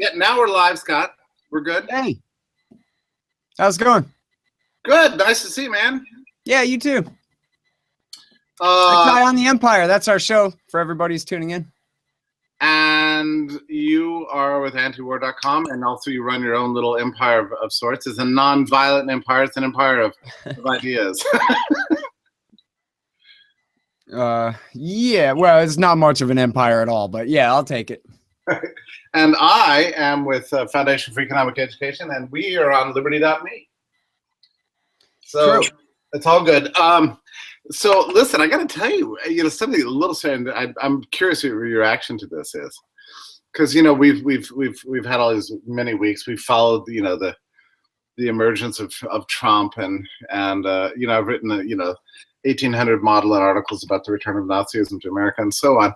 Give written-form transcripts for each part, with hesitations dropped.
Yeah, now we're live, Scott. We're good. Hey, how's it going? Good. Nice to see you, man. Yeah, you too. Eye on the Empire. That's our show for everybody who's tuning in. And you are with antiwar.com, and also you run your own little empire of sorts. It's a non-violent empire. It's an empire of ideas. Yeah, well, it's not much of an empire at all, but yeah, I'll take it. And I am with Foundation for Economic Education, and we are on Liberty.me. So True. It's all good. So listen, I got to tell you, something a little strange. I'm curious what your reaction to this is, because we've had all these many weeks. We've followed the emergence of Trump, and I've written 1,800 maudlin articles about the return of Nazism to America and so on.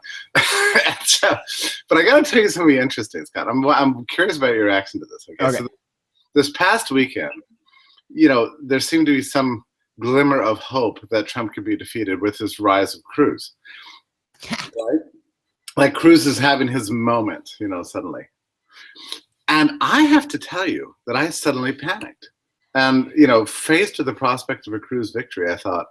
But I got to tell you something interesting, Scott. I'm curious about your reaction to this. Okay. So this past weekend, there seemed to be some glimmer of hope that Trump could be defeated with his rise of Cruz. Right? Like Cruz is having his moment, suddenly. And I have to tell you that I suddenly panicked. And, faced with the prospect of a Cruz victory, I thought,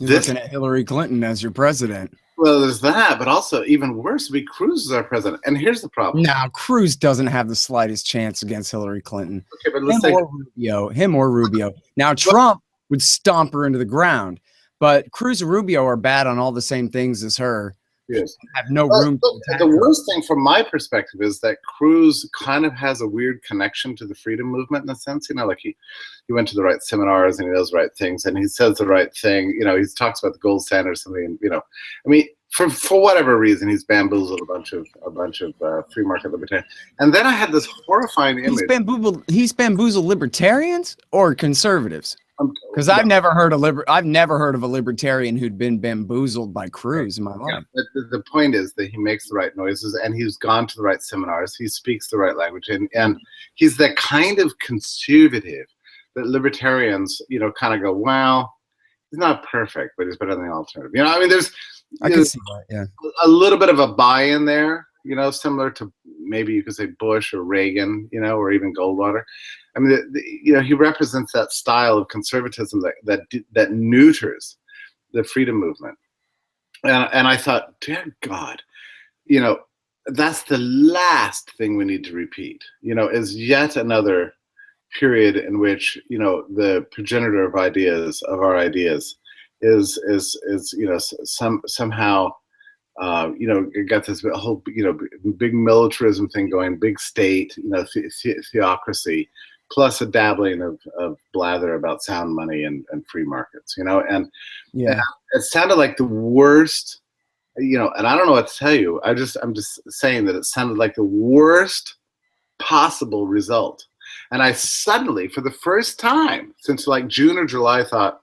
You're looking at Hillary Clinton as your president. Well, there's that, but also even worse, Cruz is our president. And here's the problem. No, Cruz doesn't have the slightest chance against Hillary Clinton. Okay, but let's say him or Rubio. Now, Trump would stomp her into the ground, but Cruz and Rubio are bad on all the same things as her. Yes. Have no room. The worst thing from my perspective is that Cruz kind of has a weird connection to the freedom movement in a sense. Like he went to the right seminars and he does the right things and he says the right thing. He talks about the gold standard or something. For whatever reason, he's bamboozled a bunch of free market libertarians. And then I had this horrifying image. He's bamboozled libertarians or conservatives. Because I've never heard of a libertarian who'd been bamboozled by Cruz in my life. Yeah, the point is that he makes the right noises and he's gone to the right seminars. He speaks the right language and he's that kind of conservative that libertarians, kind of go, well, he's not perfect, but he's better than the alternative. I can see that, yeah. A little bit of a buy-in there, similar to maybe you could say Bush or Reagan, or even Goldwater. He represents that style of conservatism that neuters the freedom movement. And I thought, dear God, that's the last thing we need to repeat, is yet another period in which, the progenitor of our ideas is somehow got this whole big militarism thing going, big state, theocracy, plus a dabbling of blather about sound money and free markets, and it sounded like the worst, and I don't know what to tell you. I'm just saying that it sounded like the worst possible result. And I suddenly, for the first time since like June or July, thought,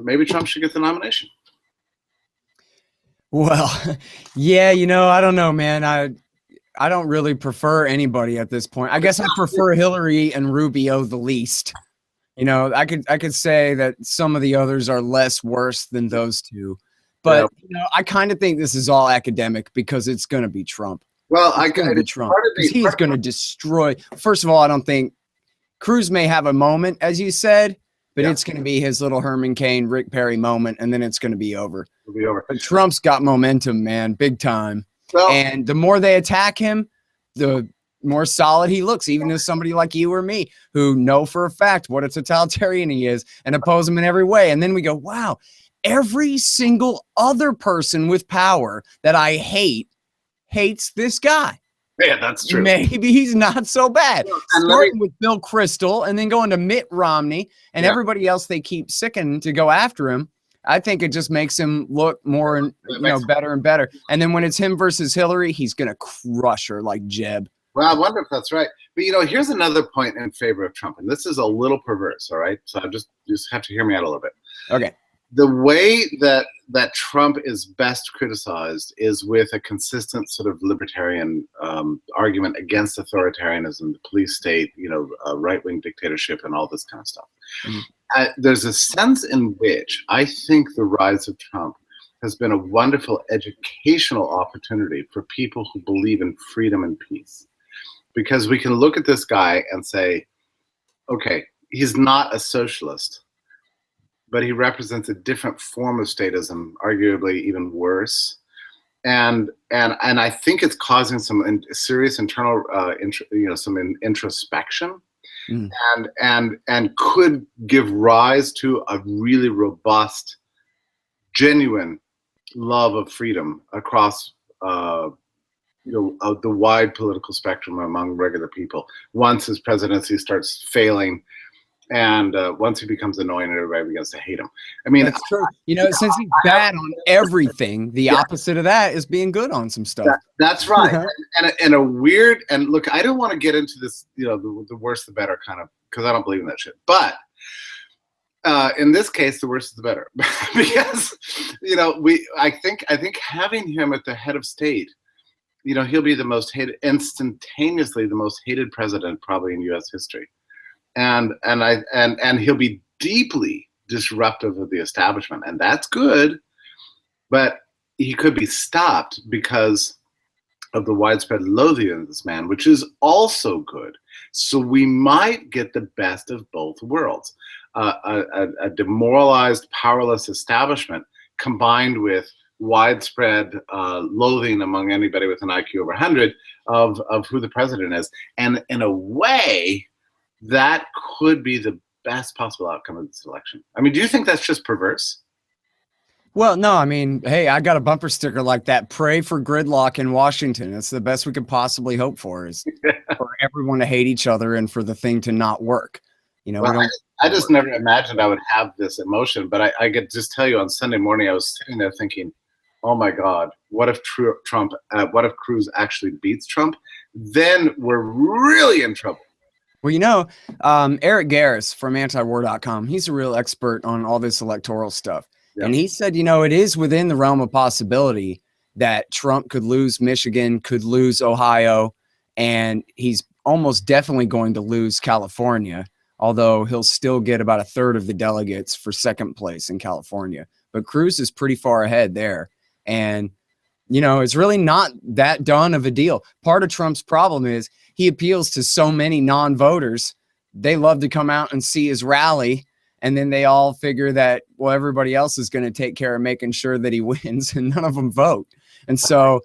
maybe Trump should get the nomination. Well, yeah, I don't know, man. I don't really prefer anybody at this point. I guess I prefer Hillary and Rubio the least. I could say that some of the others are less worse than those two. But I kind of think this is all academic because it's going to be Trump. Well, it's going to be Trump. He's going to destroy. First of all, I don't think Cruz may have a moment, as you said, but it's going to be his little Herman Cain, Rick Perry moment, and then it's going to be over. It'll be over. But Trump's got momentum, man, big time. Well, and the more they attack him, the more solid he looks, even as somebody like you or me who know for a fact what a totalitarian he is and oppose him in every way. And then we go, wow, every single other person with power that I hate hates this guy. Yeah, that's true. Maybe he's not so bad. Starting with Bill Kristol and then going to Mitt Romney and everybody else they keep sicking to go after him. I think it just makes him look more, better and better. And then when it's him versus Hillary, he's going to crush her like Jeb. Well, I wonder if that's right. But, here's another point in favor of Trump. And this is a little perverse, all right? So I just have to hear me out a little bit. Okay. The way that Trump is best criticized is with a consistent sort of libertarian argument against authoritarianism, the police state, right-wing dictatorship, and all this kind of stuff. Mm-hmm. There's a sense in which I think the rise of Trump has been a wonderful educational opportunity for people who believe in freedom and peace. Because we can look at this guy and say, okay, he's not a socialist, but he represents a different form of statism, arguably even worse. And I think it's causing some serious internal, some introspection, and could give rise to a really robust, genuine love of freedom across the wide political spectrum among regular people. Once his presidency starts failing, and once he becomes annoying, everybody begins to hate him. I mean, that's true. Since he's bad on everything, the opposite of that is being good on some stuff. That's right. and a weird, and look, I don't want to get into this, the worse the better kind of, because I don't believe in that shit. But in this case, the worse is the better, because I think having him at the head of state, he'll be the most hated, instantaneously the most hated president probably in U.S. history. And he'll be deeply disruptive of the establishment, and that's good, but he could be stopped because of the widespread loathing of this man, which is also good. So we might get the best of both worlds, a demoralized, powerless establishment combined with widespread loathing among anybody with an IQ over 100 of who the president is, and in a way, that could be the best possible outcome of this election. I mean, do you think that's just perverse? Well, no, I mean, hey, I got a bumper sticker like that. Pray for gridlock in Washington. It's the best we could possibly hope for, is for everyone to hate each other and for the thing to not work. I just never imagined I would have this emotion, but I could just tell you on Sunday morning, I was sitting there thinking, oh my God, what if Cruz actually beats Trump? Then we're really in trouble. Well, Eric Garris from antiwar.com, he's a real expert on all this electoral stuff. Yeah. And he said, it is within the realm of possibility that Trump could lose Michigan, could lose Ohio, and he's almost definitely going to lose California, although he'll still get about a third of the delegates for second place in California. But Cruz is pretty far ahead there. And, it's really not that done of a deal. Part of Trump's problem is he appeals to so many non-voters. They love to come out and see his rally, and then they all figure that, well, everybody else is going to take care of making sure that he wins, and none of them vote. And so,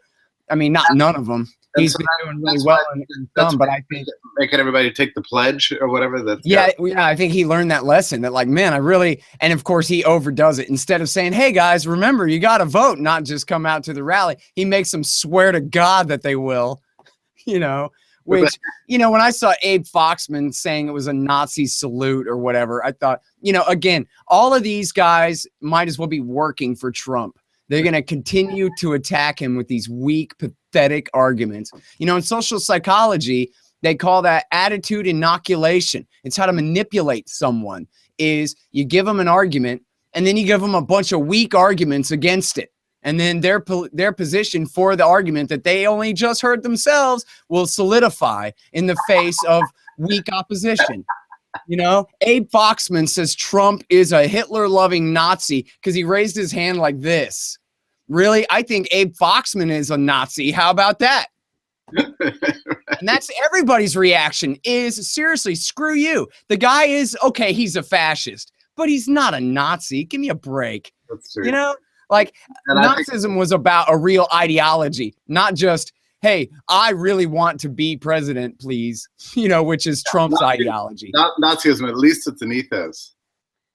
I mean, not none of them. He's been doing really well in some, but I think making everybody take the pledge or whatever. I think he learned that lesson, that like, man, and of course he overdoes it. Instead of saying, hey guys, remember, you got to vote, not just come out to the rally, he makes them swear to God that they will, which, when I saw Abe Foxman saying it was a Nazi salute or whatever, I thought, again, all of these guys might as well be working for Trump. They're going to continue to attack him with these weak, pathetic arguments. In social psychology, they call that attitude inoculation. It's how to manipulate someone. Is you give them an argument, and then you give them a bunch of weak arguments against it. And then their position for the argument that they only just heard themselves will solidify in the face of weak opposition. Abe Foxman says Trump is a Hitler-loving Nazi because he raised his hand like this. Really? I think Abe Foxman is a Nazi. How about that? And that's everybody's reaction is, seriously, screw you. The guy is, okay, he's a fascist, but he's not a Nazi. Give me a break. That's true. Nazism was about a real ideology, not just, hey, I really want to be president, please, which is Trump's ideology. Nazism, at least it's an ethos.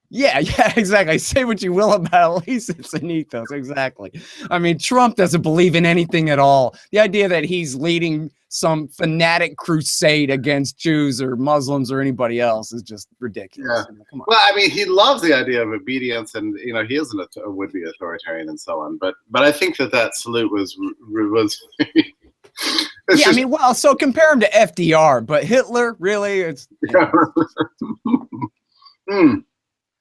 Yeah, exactly. Say what you will about, at least it's an ethos. Exactly. I mean, Trump doesn't believe in anything at all. The idea that he's leading some fanatic crusade against Jews or Muslims or anybody else is just ridiculous. Yeah. Come on. Well, I mean, he loves the idea of obedience, and he is a would-be authoritarian and so on. But I think that salute was. Yeah, I mean, well, so compare him to FDR, but Hitler, really, it's.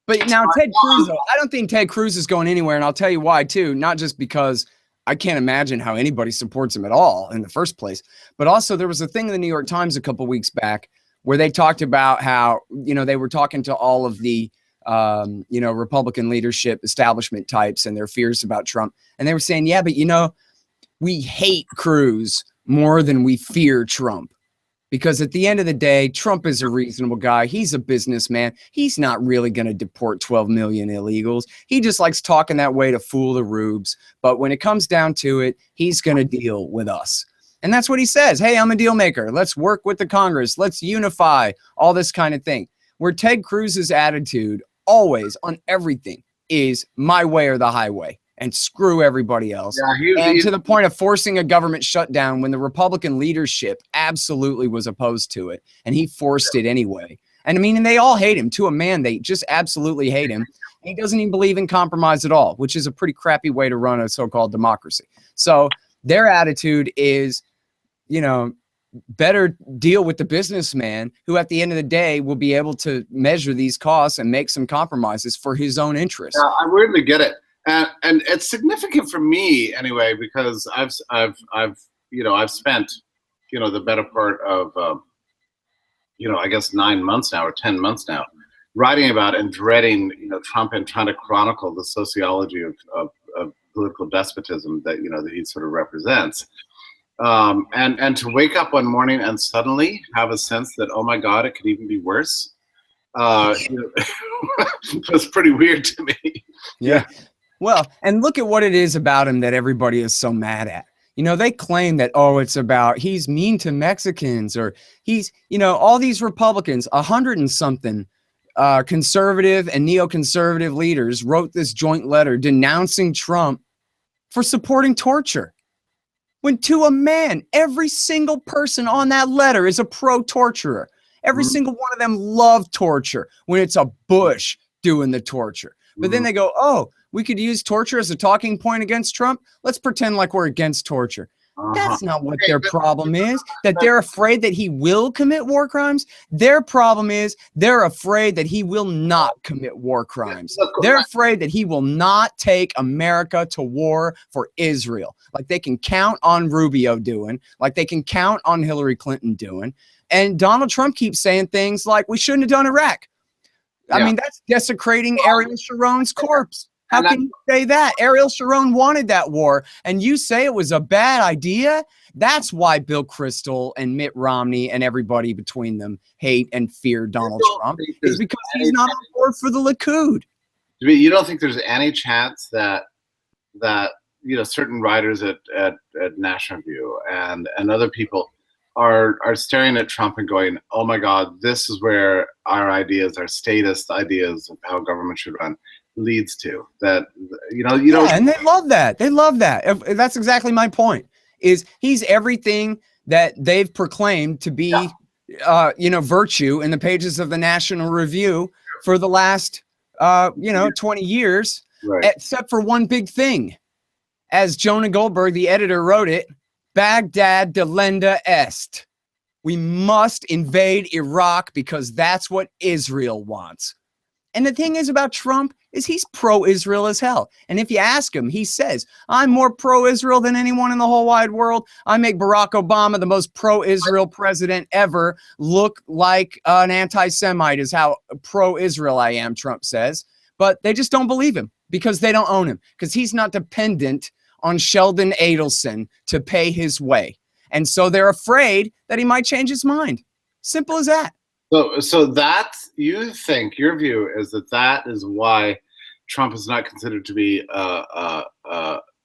But now Ted Cruz, I don't think Ted Cruz is going anywhere, and I'll tell you why too. Not just because I can't imagine how anybody supports him at all in the first place, but also there was a thing in the New York Times a couple weeks back where they talked about how they were talking to all of the Republican leadership establishment types and their fears about Trump. And they were saying, yeah, but we hate Cruz more than we fear Trump. Because at the end of the day, Trump is a reasonable guy. He's a businessman. He's not really going to deport 12 million illegals. He just likes talking that way to fool the rubes. But when it comes down to it, he's going to deal with us. And that's what he says. Hey, I'm a deal maker. Let's work with the Congress. Let's unify, all this kind of thing. Where Ted Cruz's attitude always on everything is my way or the highway. And screw everybody else. Yeah, to the point of forcing a government shutdown when the Republican leadership absolutely was opposed to it. And he forced it anyway. And I mean, and they all hate him to a man. They just absolutely hate him. He doesn't even believe in compromise at all, which is a pretty crappy way to run a so-called democracy. So their attitude is, better deal with the businessman who at the end of the day will be able to measure these costs and make some compromises for his own interests. Yeah, I really get it. And it's significant for me anyway, because I've spent, the better part of, I guess 9 months now or 10 months now, writing about and dreading, Trump and trying to chronicle the sociology of political despotism that, that he sort of represents. And to wake up one morning and suddenly have a sense that, oh my God, it could even be worse. It was pretty weird to me. Yeah. Well, and look at what it is about him that everybody is so mad at. They claim that, it's about he's mean to Mexicans or he's, all these Republicans, 100 and something conservative and neoconservative leaders wrote this joint letter denouncing Trump for supporting torture. When to a man, every single person on that letter is a pro-torturer. Every single one of them love torture when it's a Bush doing the torture. But then they go, we could use torture as a talking point against Trump. Let's pretend like we're against torture. That's not what their problem is, that they're afraid that he will commit war crimes. Their problem is they're afraid that he will not commit war crimes. They're afraid that he will not take America to war for Israel, like they can count on Rubio doing, like they can count on Hillary Clinton doing. And Donald Trump keeps saying things like, we shouldn't have done Iraq. I mean, that's desecrating Ariel Sharon's corpse. How can you say that? Ariel Sharon wanted that war, and you say it was a bad idea? That's why Bill Kristol and Mitt Romney and everybody between them hate and fear Donald Trump. It's because he's not on board for the Likud. You don't think there's any chance that certain writers at National Review and other people are staring at Trump and going, oh my God, this is where our ideas, our statist ideas of how government should run leads to that, and they love that. They love that. That's exactly my point, is he's everything that they've proclaimed to be, virtue in the pages of the National Review for the last, 20 years, except for one big thing. As Jonah Goldberg, the editor, wrote it, Baghdad delenda est. We must invade Iraq because that's what Israel wants. And the thing is about Trump is he's pro-Israel as hell. And if you ask him, he says, I'm more pro-Israel than anyone in the whole wide world. I make Barack Obama, the most pro-Israel president ever, look like an anti-Semite is how pro-Israel I am, Trump says. But they just don't believe him because they don't own him, because he's not dependent on Sheldon Adelson to pay his way. And so they're afraid that he might change his mind. Simple as that. So that, you think, your view is that is why Trump is not considered to be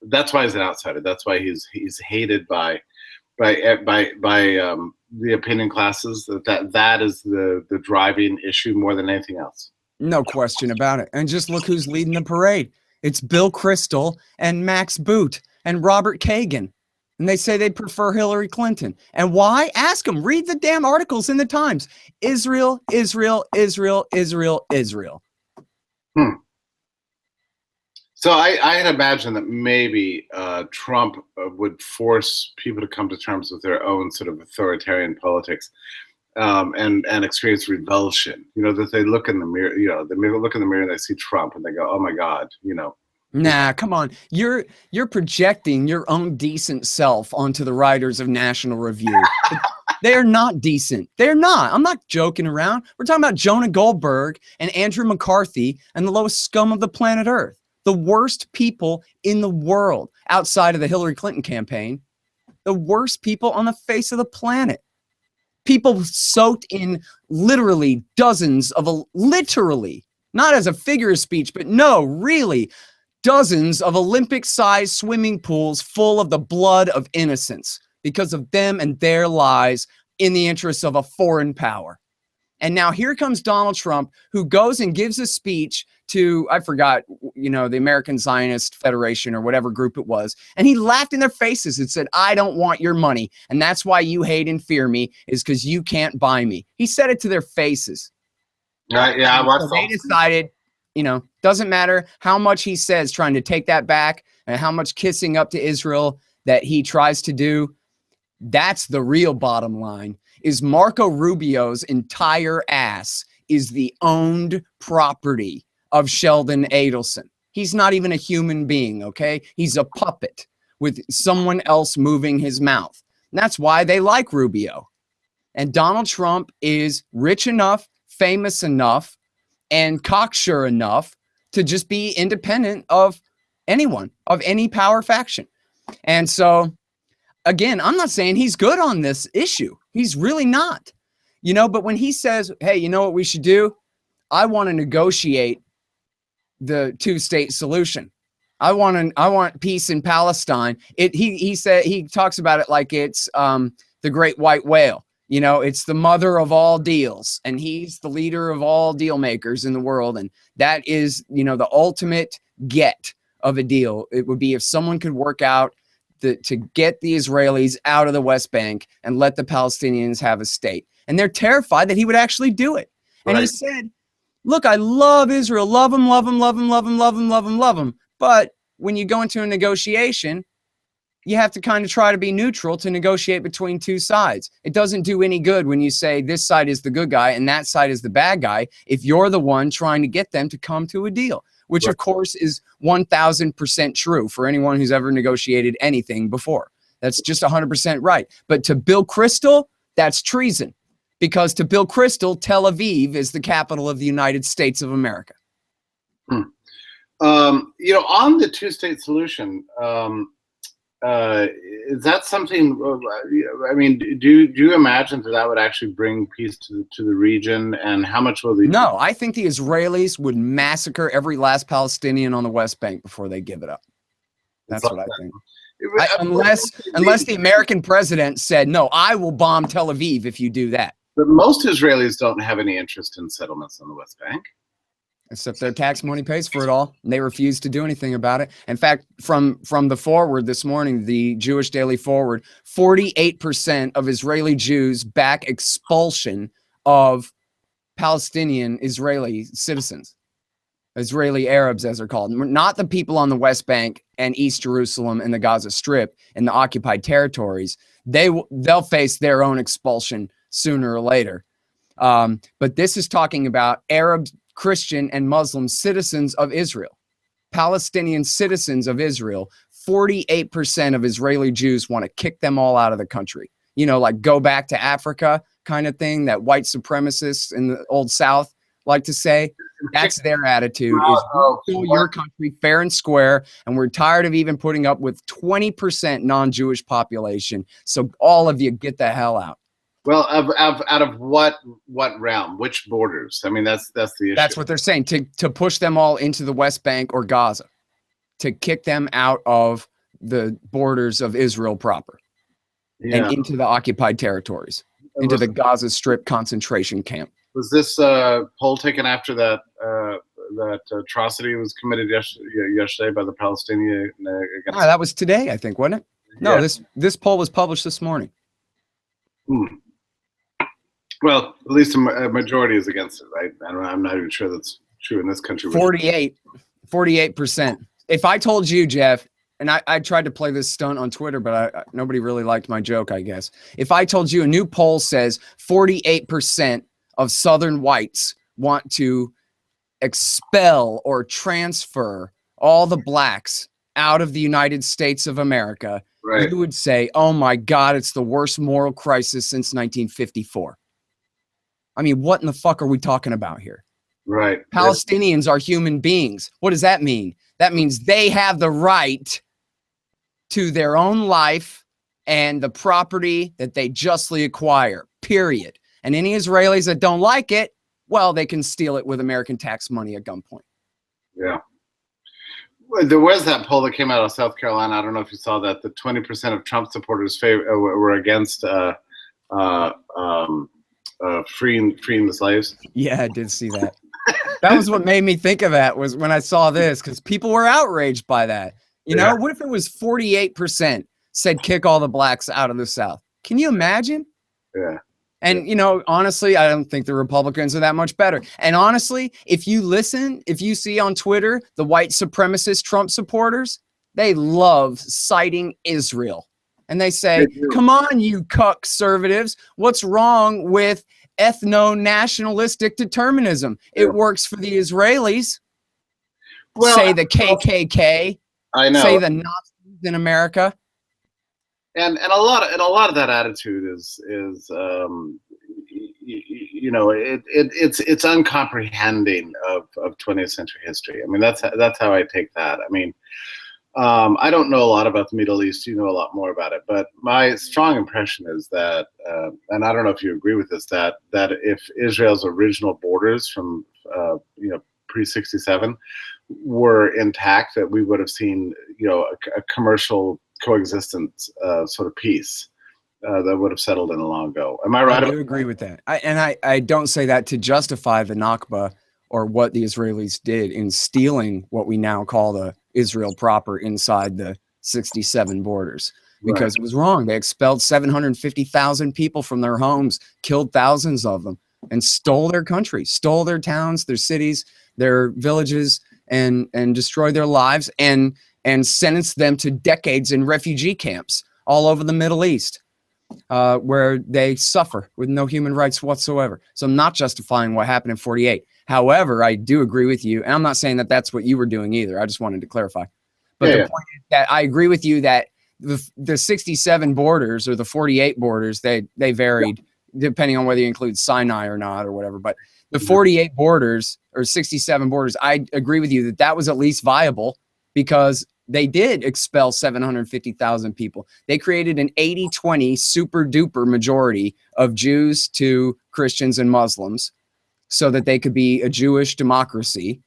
that's why he's an outsider. That's why he's hated by the opinion classes. That is the driving issue more than anything else. No question about it. And just look who's leading the parade. It's Bill Kristol and Max Boot and Robert Kagan. And they say they prefer Hillary Clinton. And why? Ask them. Read the damn articles in the Times. Israel, Israel, Israel, Israel, Israel. So I had imagined that maybe Trump would force people to come to terms with their own sort of authoritarian politics and experience revulsion. That they look in the mirror, they look in the mirror and they see Trump and they go, oh my God, Nah, come on. You're projecting your own decent self onto the writers of National Review. They're not decent. They're not. I'm not joking around. We're talking about Jonah Goldberg and Andrew McCarthy and the lowest scum of the planet Earth. The worst people in the world outside of the Hillary Clinton campaign. The worst people on the face of the planet. People soaked in literally dozens of, literally, not as a figure of speech, but no, really, dozens of Olympic-sized swimming pools full of the blood of innocents because of them and their lies in the interests of a foreign power. And now here comes Donald Trump, who goes and gives a speech to, I forgot, the American Zionist Federation or whatever group it was. And he laughed in their faces and said, I don't want your money. And that's why you hate and fear me, is because you can't buy me. He said it to their faces. Yeah, I watched. So they decided, doesn't matter how much he says trying to take that back and how much kissing up to Israel that he tries to do. That's the real bottom line, is Marco Rubio's entire ass is the owned property of Sheldon Adelson. He's not even a human being, okay? He's a puppet with someone else moving his mouth. And that's why they like Rubio. And Donald Trump is rich enough, famous enough, and cocksure enough to just be independent of anyone, of any power faction. And so, again, I'm not saying he's good on this issue. He's really not. But when he says, hey, you know what we should do? I want to negotiate the two-state solution. I want peace in Palestine. He talks about it like it's the great white whale. It's the mother of all deals, and he's the leader of all deal makers in the world. And that is, the ultimate get of a deal. It would be if someone could work out to get the Israelis out of the West Bank and let the Palestinians have a state. And they're terrified that he would actually do it. And he said, look, I love Israel, love them, love them, love them, love them, love them, love them, love them. But when you go into a negotiation, you have to kind of try to be neutral to negotiate between two sides. It doesn't do any good when you say this side is the good guy and that side is the bad guy if you're the one trying to get them to come to a deal, which of course is 1,000% true for anyone who's ever negotiated anything before. That's just 100% right. But to Bill Kristol, that's treason, because to Bill Kristol, Tel Aviv is the capital of the United States of America. On the two-state solution, is that something? I mean, do you imagine that would actually bring peace to the region? And how much will they? No, I think the Israelis would massacre every last Palestinian on the West Bank before they give it up. That's what I think. Unless the American president said, no, I will bomb Tel Aviv if you do that. But most Israelis don't have any interest in settlements on the West Bank. Except their tax money pays for it all. And they refuse to do anything about it. In fact, from the Forward this morning, the Jewish Daily Forward, 48% of Israeli Jews back expulsion of Palestinian Israeli citizens. Israeli Arabs, as they're called. Not the people on the West Bank and East Jerusalem and the Gaza Strip and the occupied territories. They'll face their own expulsion sooner or later. But this is talking about Arab, Christian, and Muslim citizens of Israel. Palestinian citizens of Israel. 48% of Israeli Jews want to kick them all out of the country. Like go back to Africa kind of thing that white supremacists in the old South like to say. That's their attitude, is your country fair and square, and we're tired of even putting up with 20% non-Jewish population. So all of you get the hell out. Well, out of what realm, which borders? I mean, that's the issue. That's what they're saying, to push them all into the West Bank or Gaza, to kick them out of the borders of Israel proper and into the occupied territories, into the Gaza Strip concentration camp. Was this poll taken after that atrocity was committed yesterday by the Palestinians? That was today, I think, wasn't it? No, this poll was published this morning. Well, at least a majority is against it, right? I'm not even sure that's true in this country. 48%. If I told you, Jeff, and I tried to play this stunt on Twitter, but nobody really liked my joke, I guess. If I told you a new poll says 48% of Southern whites want to expel or transfer all the blacks out of the United States of America, Right. you would say, oh my God, it's the worst moral crisis since 1954. I mean, what in the fuck are we talking about here? Right. Palestinians are human beings. What does that mean? That means they have the right to their own life and the property that they justly acquire, period. And any Israelis that don't like it, well, they can steal it with American tax money at gunpoint. Yeah. Well, there was that poll that came out of South Carolina. I don't know if you saw that. The 20% of Trump supporters were against freeing the slaves. Yeah, I did see that. That was what made me think of that, was when I saw this, because people were outraged by that. You know, what if it was 48% said kick all the blacks out of the South? Can you imagine? Yeah. And, you know, honestly, I don't think the Republicans are that much better. And honestly, if you see on Twitter, the white supremacist Trump supporters, they love citing Israel. And they say, come on, you conservatives, what's wrong with ethno-nationalistic determinism? It works for the Israelis. Well, say the KKK. I know. Say the Nazis in America. And a lot of that attitude is you know, it's uncomprehending of 20th century history. I mean, that's how I take that. I mean, I don't know a lot about the Middle East. You know a lot more about it, but my strong impression is that, and I don't know if you agree with this, that if Israel's original borders from you know, pre-67 were intact, that we would have seen, you know, a commercial coexistence sort of peace that would have settled in a long ago. Am I right? I do agree with that. I don't say that to justify the Nakba or what the Israelis did in stealing what we now call the Israel proper inside the 67 borders, because it was wrong. They expelled 750,000 people from their homes, killed thousands of them, and stole their country, stole their towns, their cities, their villages, and destroyed their lives, and sentenced them to decades in refugee camps all over the Middle East, where they suffer with no human rights whatsoever. So I'm not justifying what happened in 48. However, I do agree with you, and I'm not saying that that's what you were doing either. I just wanted to clarify. But the point is that I agree with you that the 67 borders or the 48 borders, they varied depending on whether you include Sinai or not or whatever. But the 48 borders or 67 borders, I agree with you that that was at least viable, because they did expel 750,000 people. They created an 80-20 super duper majority of Jews to Christians and Muslims so that they could be a Jewish democracy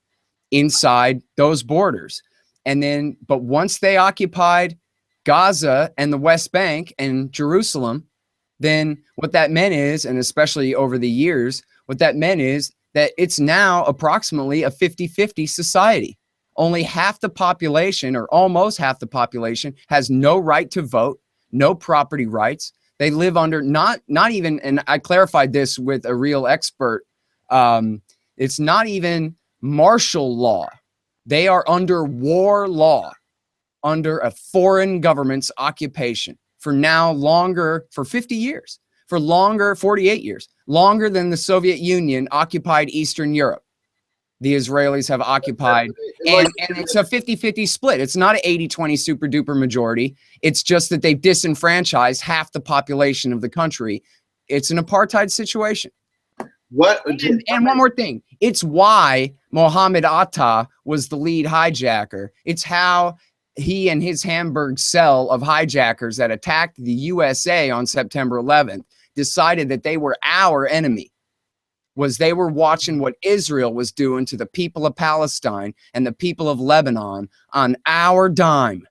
inside those borders. And then, but once they occupied Gaza and the West Bank and Jerusalem, then what that meant is, and especially over the years, what that meant is that it's now approximately a 50-50 society. Only half the population, or almost half the population, has no right to vote, no property rights. They live under not even, and I clarified this with a real expert, it's not even martial law. They are under war law, under a foreign government's occupation for now longer, for 50 years, for longer, 48 years, longer than the Soviet Union occupied Eastern Europe. The Israelis have occupied, and it's a 50-50 split. It's not an 80-20 super duper majority. It's just that they've disenfranchised half the population of the country. It's an apartheid situation. And one more thing. It's why Mohammed Atta was the lead hijacker. It's how he and his Hamburg cell of hijackers that attacked the USA on September 11th decided that they were our enemy. Was they were watching what Israel was doing to the people of Palestine and the people of Lebanon on our dime.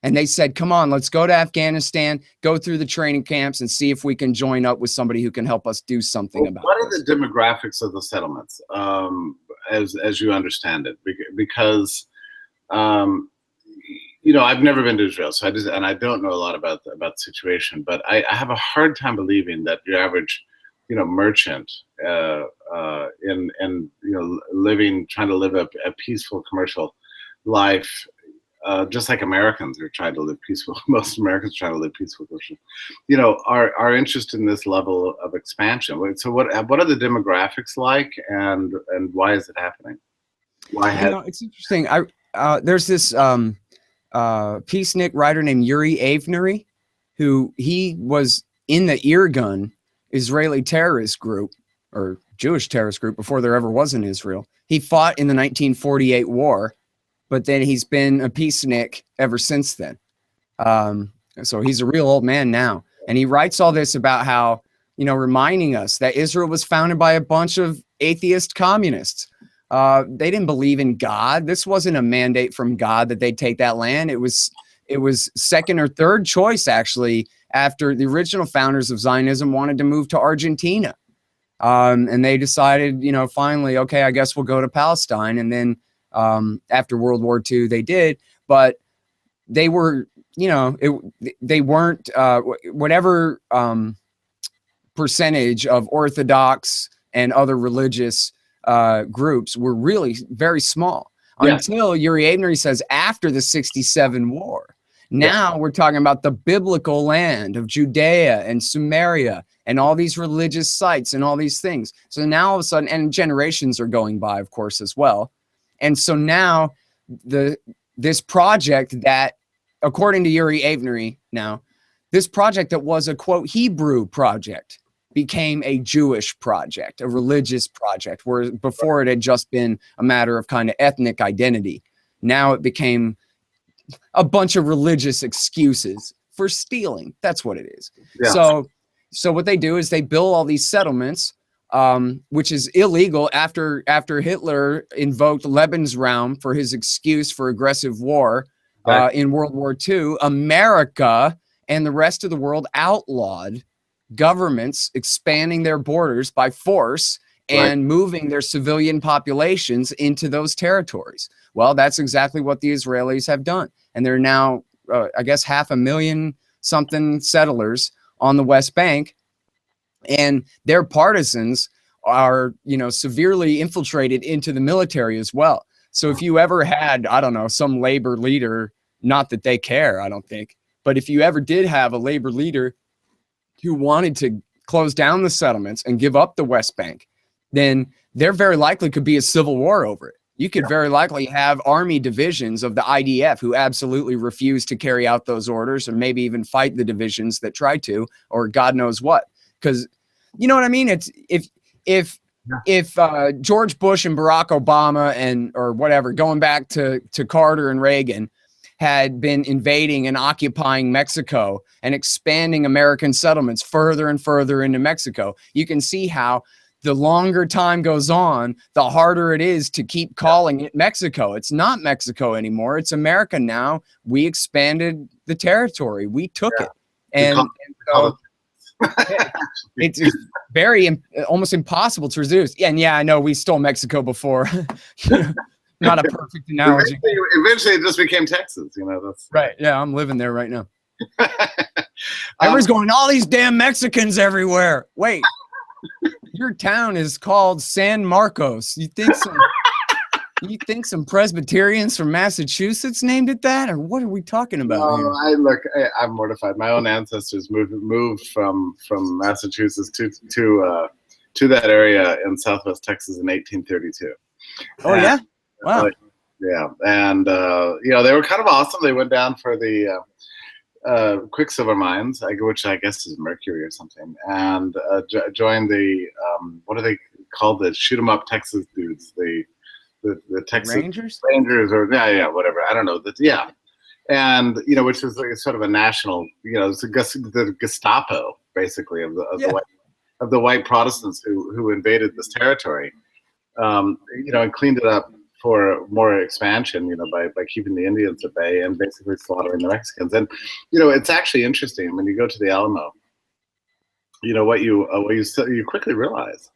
And they said, come on, let's go to Afghanistan, go through the training camps, and see if we can join up with somebody who can help us do something about it. What are the demographics of the settlements, as you understand it? Because, you know, I've never been to Israel, so I don't know a lot about the situation, but I have a hard time believing that your average, you know, merchant in you know, trying to live a peaceful commercial life, just like Americans are trying to live peaceful. Most Americans try to live peaceful, you know, are interested in this level of expansion. So what are the demographics like, and why is it happening? Why? You know, it's interesting. There's this peacenik writer named Yuri Avenery, who he was in the Irgun Israeli terrorist group or Jewish terrorist group before there ever was in Israel. He fought in the 1948 war, but then he's been a peacenik ever since then. So he's a real old man now. And he writes all this about how, reminding us that Israel was founded by a bunch of atheist communists. They didn't believe in God. This wasn't a mandate from God that they take that land. It was second or third choice, actually, after the original founders of Zionism wanted to move to Argentina. And they decided, finally, okay, I guess we'll go to Palestine. And then after World War II, they did. But they were, they weren't whatever percentage of Orthodox and other religious groups were really very small until Yuri Avenery says after the 67 war. Now we're talking about the biblical land of Judea and Samaria and all these religious sites and all these things. So now all of a sudden, and generations are going by, of course, as well. And so now this project that, according to Yuri Avenery now, this project that was a, quote, Hebrew project became a Jewish project, a religious project, where before it had just been a matter of kind of ethnic identity. Now it became a bunch of religious excuses for stealing. That's what it is. Yeah. So what they do is they build all these settlements, which is illegal after Hitler invoked Lebensraum for his excuse for aggressive war in World War II. America and the rest of the world outlawed governments expanding their borders by force and moving their civilian populations into those territories. Well, that's exactly what the Israelis have done. And there are now, I guess, 500,000 something settlers on the West Bank. And their partisans are, severely infiltrated into the military as well. So if you ever had, I don't know, some labor leader, not that they care, I don't think, but if you ever did have a labor leader who wanted to close down the settlements and give up the West Bank, then there very likely could be a civil war over it. You could very likely have army divisions of the IDF who absolutely refuse to carry out those orders, or maybe even fight the divisions that try to, or God knows what. Because you know what I mean? It's if George Bush and Barack Obama or whatever, going back to Carter and Reagan, had been invading and occupying Mexico and expanding American settlements further and further into Mexico, you can see how the longer time goes on, the harder it is to keep calling it Mexico. It's not Mexico anymore. It's America now. We expanded the territory. We took it. And so it's very almost impossible to reduce. And yeah, I know we stole Mexico before. Not a perfect analogy. Eventually, it just became Texas. That's right. Yeah, I'm living there right now. Everyone's going, all these damn Mexicans everywhere. Wait, your town is called San Marcos. You think some Presbyterians from Massachusetts named it that, or what are we talking about here? I'm mortified. My own ancestors moved from Massachusetts to that area in Southwest Texas in 1832. Oh yeah. Wow. Yeah, and they were kind of awesome. They went down for the Quicksilver mines, which I guess is mercury or something, and joined the what are they called? The shoot 'em up Texas dudes, the Texas Rangers, or whatever. I don't know. And which was like sort of a national, it's the Gestapo basically of the white Protestants who invaded this territory, and cleaned it up for more expansion, by keeping the Indians at bay and basically slaughtering the Mexicans. And it's actually interesting when you go to the Alamo. What you quickly realize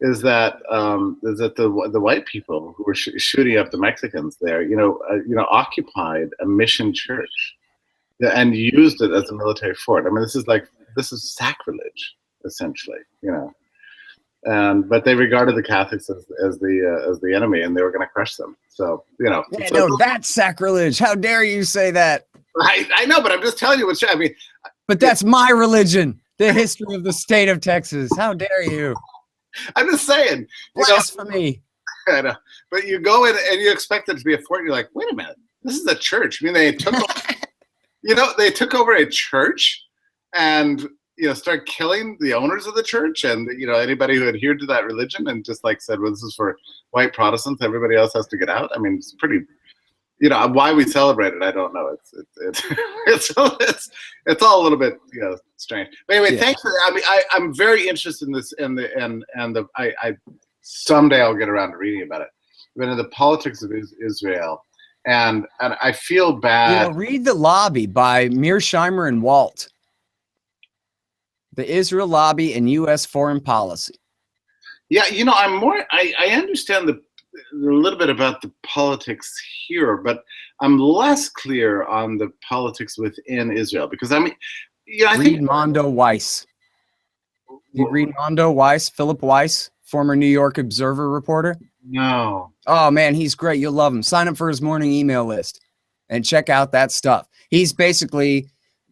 is that the white people who were shooting up the Mexicans there, occupied a mission church and used it as a military fort. I mean, this is sacrilege essentially, but they regarded the Catholics as the enemy, and they were going to crush them. So that's sacrilege. How dare you say that? I know, but I'm just telling you what's. I mean, but that's my religion. The history of the state of Texas. How dare you? I'm just saying. Blasphemy. I know, but you go in and you expect it to be a fort. You're like, wait a minute, this is a church. I mean, they took they took over a church and started killing the owners of the church and anybody who adhered to that religion, and just like said, well, this is for white Protestants, everybody else has to get out. I mean, it's pretty, why we celebrate it, I don't know. It's all a little bit strange. But anyway, thanks for that. I mean, I'm very interested in this, I someday I'll get around to reading about it. But in the politics of Israel, and I feel bad. Read The Lobby by Mearsheimer and Walt. The Israel Lobby and U.S. Foreign Policy. Yeah, I understand a little bit about the politics here, but I'm less clear on the politics within Israel, because I think Mondo Weiss. You read Mondo Weiss, Philip Weiss, former New York Observer reporter? No. Oh man, he's great. You'll love him. Sign up for his morning email list and check out that stuff. He's basically,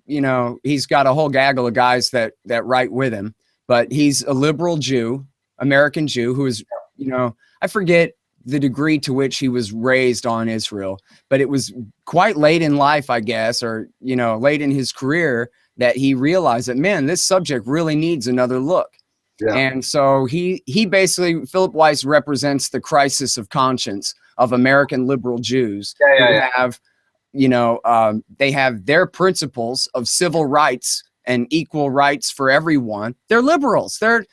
he's got a whole gaggle of guys that write with him, but he's a liberal Jew, American Jew, who is, I forget the degree to which he was raised on Israel, but it was quite late in life, I guess, or, late in his career, that he realized that, man, this subject really needs another look. Yeah. And so he basically, Philip Weiss represents the crisis of conscience of American liberal Jews who have, they have their principles of civil rights and equal rights for everyone. They're liberals. They're,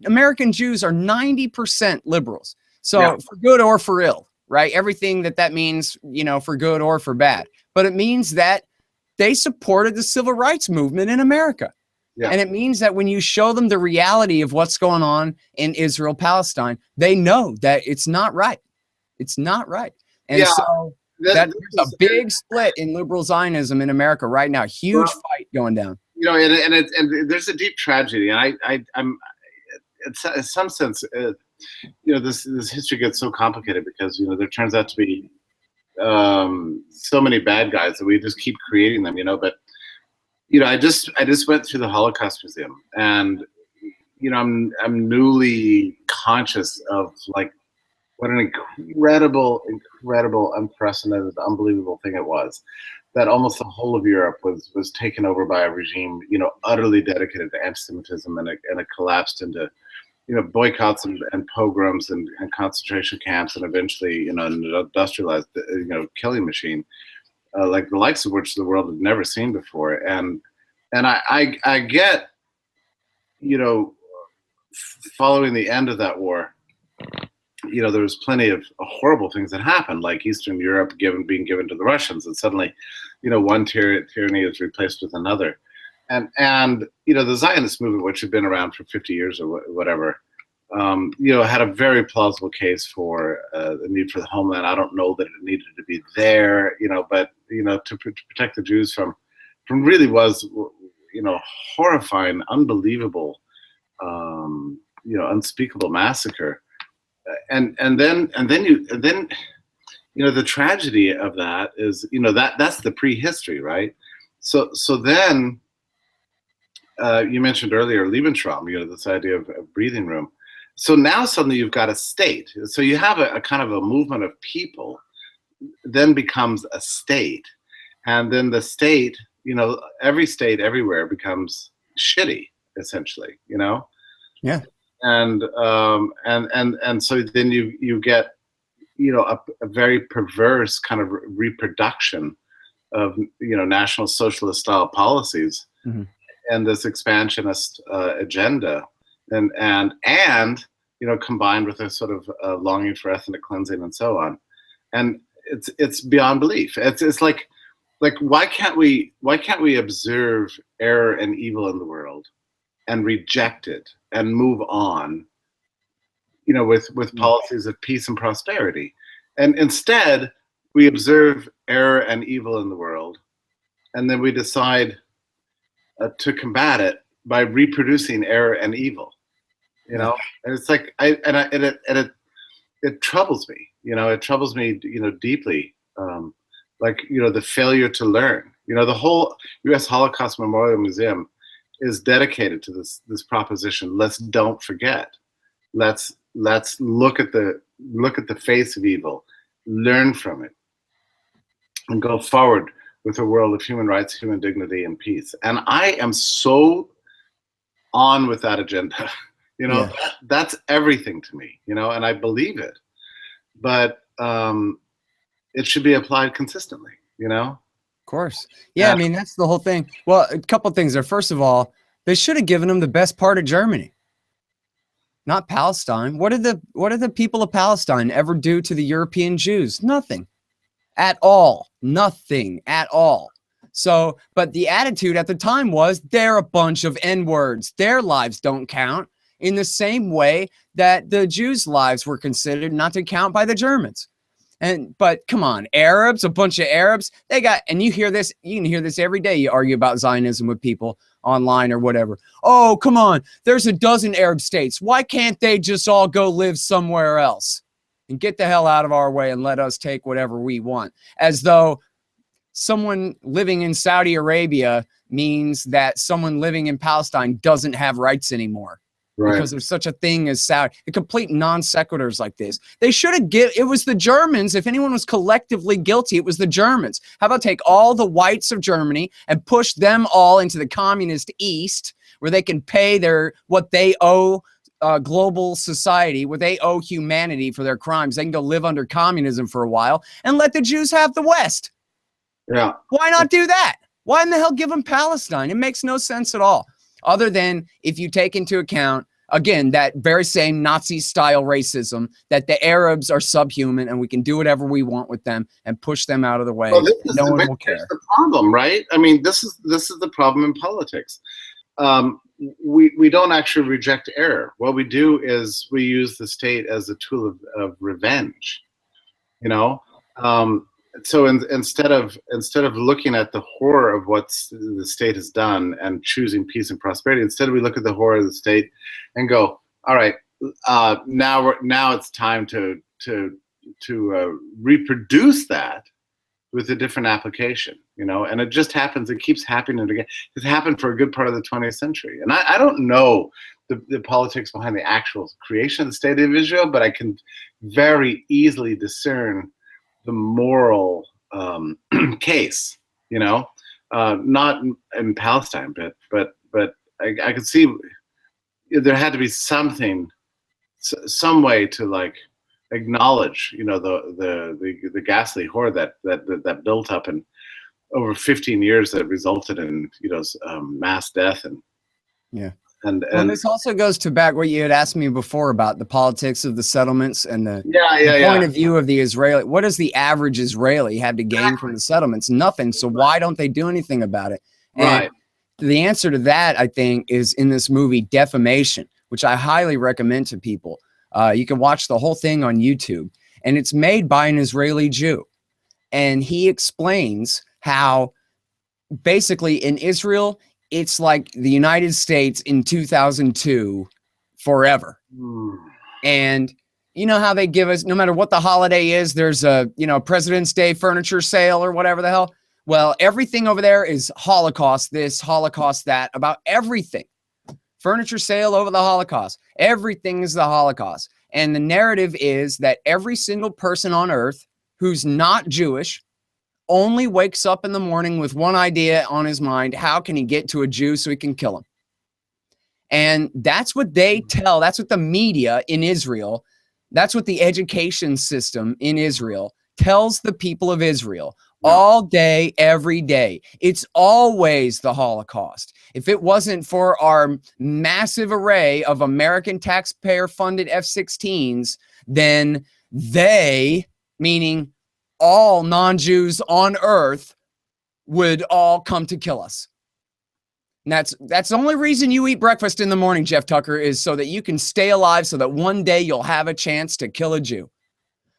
American Jews are 90% liberals. So for good or for ill, right? Everything that means, for good or for bad. But it means that they supported the civil rights movement in America. Yeah. And it means that when you show them the reality of what's going on in Israel, Palestine, they know that it's not right. It's not right. And so there's a big split in liberal Zionism in America right now. Huge fight going down. And there's a deep tragedy. And I'm in some sense, this history gets so complicated because, there turns out to be so many bad guys that we just keep creating them, but I just went through the Holocaust Museum, and I'm newly conscious of like what an incredible, unprecedented, unbelievable thing it was, that almost the whole of Europe was taken over by a regime, utterly dedicated to anti-Semitism, and it collapsed into boycotts and pogroms and concentration camps, and eventually an industrialized killing machine. Like the likes of which the world had never seen before, and I get, following the end of that war, there was plenty of horrible things that happened, like Eastern Europe being given to the Russians, and suddenly, one tyranny is replaced with another, and the Zionist movement, which had been around for 50 years or whatever, had a very plausible case for the need for the homeland. I don't know that it needed to be there, but to protect the Jews from really was, horrifying, unbelievable, unspeakable massacre, and then the tragedy of that is, that's the prehistory, right? So then you mentioned earlier Lebensraum, this idea of breathing room. So now suddenly you've got a state. So you have a kind of a movement of people, then becomes a state. And then the state, every state everywhere becomes shitty, essentially, Yeah. And so then you get, a very perverse kind of reproduction of, National Socialist style policies, mm-hmm. and this expansionist agenda. And combined with a sort of longing for ethnic cleansing and so on, and it's beyond belief. It's like why can't we observe error and evil in the world and reject it and move on, with policies of peace and prosperity, and instead we observe error and evil in the world, and then we decide to combat it by reproducing error and evil. And it's like it troubles me. It troubles me, deeply. The failure to learn. The whole U.S. Holocaust Memorial Museum is dedicated to this proposition. Let's don't forget. Let's look at the face of evil, learn from it, and go forward with a world of human rights, human dignity, and peace. And I am so on with that agenda. Yeah. That's everything to me, and I believe it. But it should be applied consistently, Of course. Yeah, I mean, that's the whole thing. Well, a couple of things there. First of all, they should have given them the best part of Germany, not Palestine. What did the people of Palestine ever do to the European Jews? Nothing at all. Nothing at all. So, but the attitude at the time was they're a bunch of N-words. Their lives don't count, in the same way that the Jews' lives were considered not to count by the Germans. But come on, Arabs, a bunch of Arabs, and you can hear this every day. You argue about Zionism with people online or whatever. Oh, come on, there's a dozen Arab states. Why can't they just all go live somewhere else and get the hell out of our way and let us take whatever we want? As though someone living in Saudi Arabia means that someone living in Palestine doesn't have rights anymore. Right. Because there's such a thing as Saudi. The complete non sequiturs like this. They should have it was the Germans. If anyone was collectively guilty, it was the Germans. How about take all the whites of Germany and push them all into the communist East, where they can pay what they owe global society, what they owe humanity for their crimes. They can go live under communism for a while and let the Jews have the West. Yeah. Why not do that? Why in the hell give them Palestine? It makes no sense at all. Other than if you take into account, again, that very same Nazi-style racism, that the Arabs are subhuman and we can do whatever we want with them and push them out of the way. Well, no one will care. The problem, right? I mean, this is the problem in politics. We don't actually reject error. What we do is we use the state as a tool of revenge. So instead of looking at the horror of what the state has done and choosing peace and prosperity, instead we look at the horror of the state and go, all right, now it's time to reproduce that with a different application, and it just happens. It keeps happening again. It's happened for a good part of the 20th century, and I don't know the politics behind the actual creation of the state of Israel, but I can very easily discern the moral case, not in Palestine, but I could see there had to be some way to acknowledge, the ghastly horror that built up in over 15 years that resulted in mass death and yeah. And this also goes to back what you had asked me before about the politics of the settlements and the point of view of the Israeli. What does the average Israeli have to gain from the settlements? Nothing. So why don't they do anything about it? And right. The answer to that, I think, is in this movie Defamation, which I highly recommend to people. You can watch the whole thing on YouTube, and it's made by an Israeli Jew. And he explains how basically in Israel, it's like the United States in 2002 forever. And you know how they give us, no matter what the holiday is, there's a, President's Day furniture sale or whatever the hell. Well, everything over there is Holocaust this, Holocaust that, about everything. Furniture sale over the Holocaust. Everything is the Holocaust. And the narrative is that every single person on earth who's not Jewish only wakes up in the morning with one idea on his mind: how can he get to a Jew so he can kill him? And that's what they tell. That's what the media in Israel, that's what the education system in Israel tells the people of Israel all day, every day. It's always the Holocaust. If it wasn't for our massive array of American taxpayer-funded F-16s, then they, meaning all non-Jews on earth, would all come to kill us. And that's the only reason you eat breakfast in the morning, Jeff Tucker, is so that you can stay alive, so that one day you'll have a chance to kill a Jew.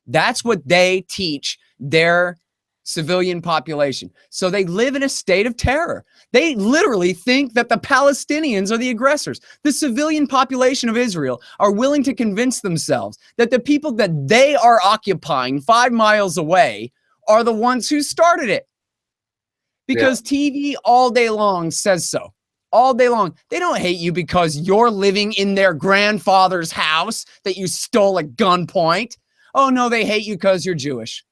That's what they teach their civilian population. So they live in a state of terror. They literally think that the Palestinians are the aggressors. The civilian population of Israel are willing to convince themselves that the people that they are occupying 5 miles away are the ones who started it. Because TV all day long says so. All day long. They don't hate you because you're living in their grandfather's house that you stole at gunpoint. Oh no, they hate you because you're Jewish.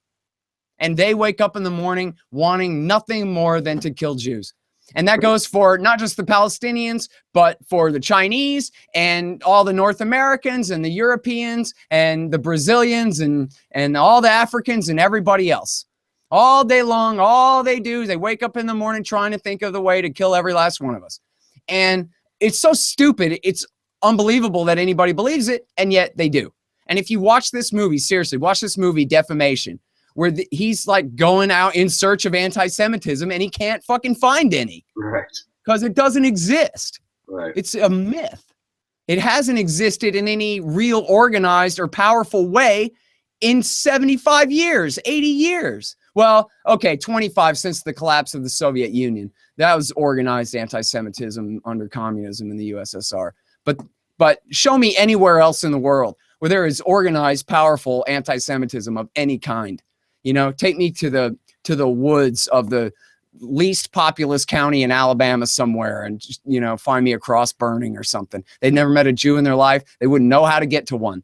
And they wake up in the morning wanting nothing more than to kill Jews. And that goes for not just the Palestinians, but for the Chinese and all the North Americans and the Europeans and the Brazilians and all the Africans and everybody else. All day long, all they do is they wake up in the morning trying to think of the way to kill every last one of us. And it's so stupid. It's unbelievable that anybody believes it, and yet they do. And if you watch this movie, seriously, watch this movie, Defamation, where he's like going out in search of anti-Semitism and he can't fucking find any. Right. Because it doesn't exist. Right. It's a myth. It hasn't existed in any real organized or powerful way in 75 years, 80 years. Well, okay, 25 since the collapse of the Soviet Union. That was organized anti-Semitism under communism in the USSR. But show me anywhere else in the world where there is organized, powerful anti-Semitism of any kind. You know, take me to the woods of the least populous county in Alabama somewhere and just, you know, find me a cross burning or something. They'd never met a Jew in their life. They wouldn't know how to get to one.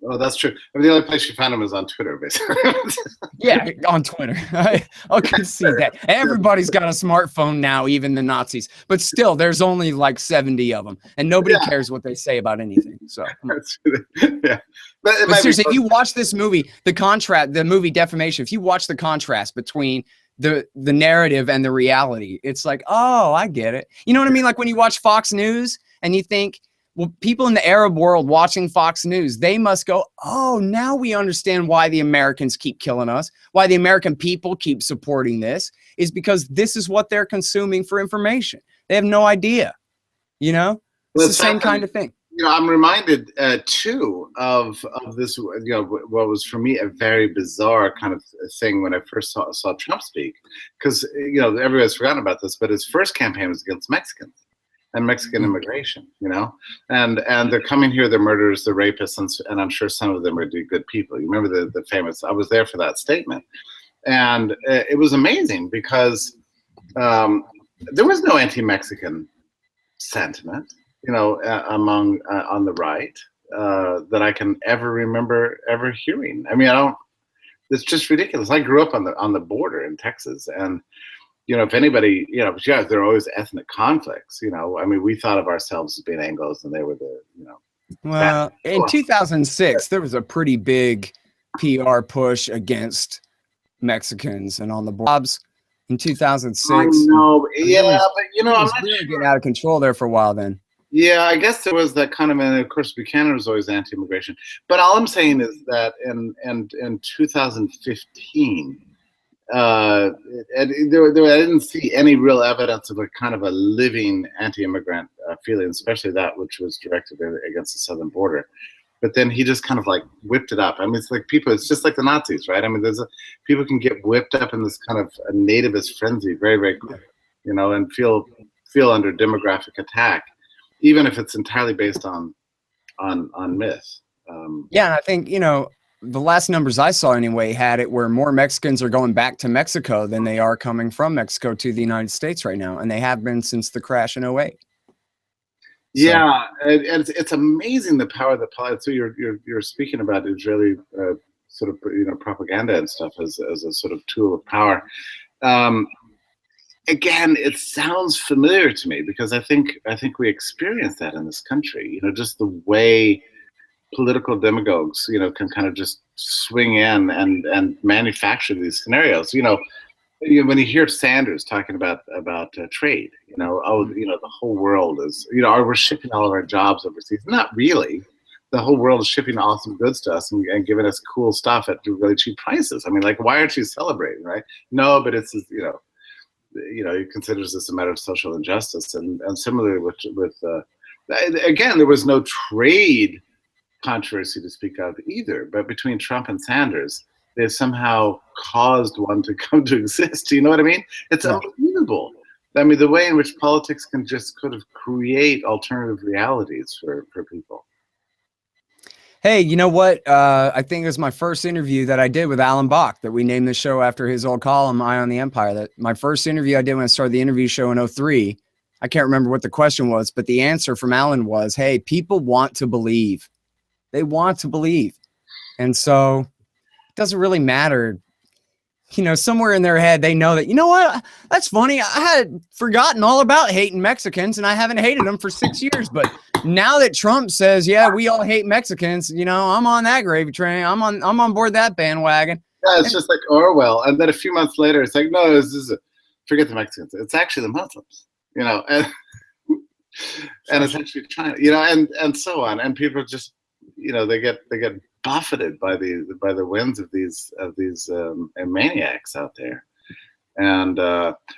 Oh, that's true. I mean, the only place you found him was on Twitter, basically. Yeah, on Twitter. I can see that. Everybody's got a smartphone now, even the Nazis. But still, there's only like 70 of them, and nobody cares what they say about anything. So, yeah. But seriously, if you watch this movie, the movie Defamation, if you watch the contrast between the narrative and the reality, it's like, oh, I get it. You know what I mean? Like when you watch Fox News and you think, well, people in the Arab world watching Fox News, they must go, oh, now we understand why the Americans keep killing us, why the American people keep supporting this, is because this is what they're consuming for information. They have no idea, you know? It's the same kind of thing. You know, I'm reminded, too, of this, you know, what was for me a very bizarre kind of thing when I first saw Trump speak. Because, you know, everybody's forgotten about this, but his first campaign was against Mexicans and Mexican immigration, you know, and they're coming here, they're murderers, they're rapists, and I'm sure some of them are good people. You remember the famous, I was there for that statement. And it was amazing because there was no anti-Mexican sentiment, you know, among on the right that I can ever remember ever hearing. I mean, it's just ridiculous. I grew up on the border in Texas, and you know, if anybody, you know, yeah, there are always ethnic conflicts, you know. I mean, we thought of ourselves as being Anglos and they were the, you know. Well, in 2006, there was a pretty big PR push against Mexicans and on the bobs in 2006. I know, yeah, but you know, I'm not really getting out of control there for a while then. Yeah, I guess there was that kind of, and of course Buchanan was always anti-immigration. But all I'm saying is that in 2015, I didn't see any real evidence of a kind of a living anti-immigrant feeling, especially that which was directed against the southern border. But then he just kind of like whipped it up. I mean, it's like people, it's just like the Nazis, right? I mean, people can get whipped up in this kind of a nativist frenzy very, very quick, you know, and feel under demographic attack, even if it's entirely based on myth. Yeah, and I think, you know, the last numbers I saw anyway had it where more Mexicans are going back to Mexico than they are coming from Mexico to the United States right now, and they have been since the crash in 08. Yeah, and it's amazing the power that politics. So you're speaking about Israeli sort of, you know, propaganda and stuff as a sort of tool of power. Again, it sounds familiar to me because I think we experience that in this country. You know, just the way political demagogues, you know, can kind of just swing in and manufacture these scenarios. You know, when you hear Sanders talking about trade, you know, oh, you know, the whole world is, you know, we're shipping all of our jobs overseas. Not really. The whole world is shipping awesome goods to us and giving us cool stuff at really cheap prices. I mean, like, why aren't you celebrating, right? No, but it's, you know, he considers this a matter of social injustice. And similarly with again, there was no trade controversy to speak of either, but between Trump and Sanders, they somehow caused one to come to exist. You know what I mean? It's unbelievable. I mean, the way in which politics can just kind of create alternative realities for people. Hey, you know what? I think it was my first interview that I did with Alan Bach that we named the show after his old column, Eye on the Empire. That my first interview I did when I started the interview show in 03. I can't remember what the question was, but the answer from Alan was, hey, people want to believe. They want to believe. And so it doesn't really matter somewhere in their head, they know that, you know what, that's funny. I had forgotten all about hating Mexicans, and I haven't hated them for 6 years. But now that Trump says, yeah, we all hate Mexicans, I'm on that gravy train. I'm on board that bandwagon. Yeah, it's just like Orwell. And then a few months later, it's like, no, forget the Mexicans. It's actually the Muslims, and it's actually China, and so on. And people just, they get buffeted by the winds of these maniacs out there. And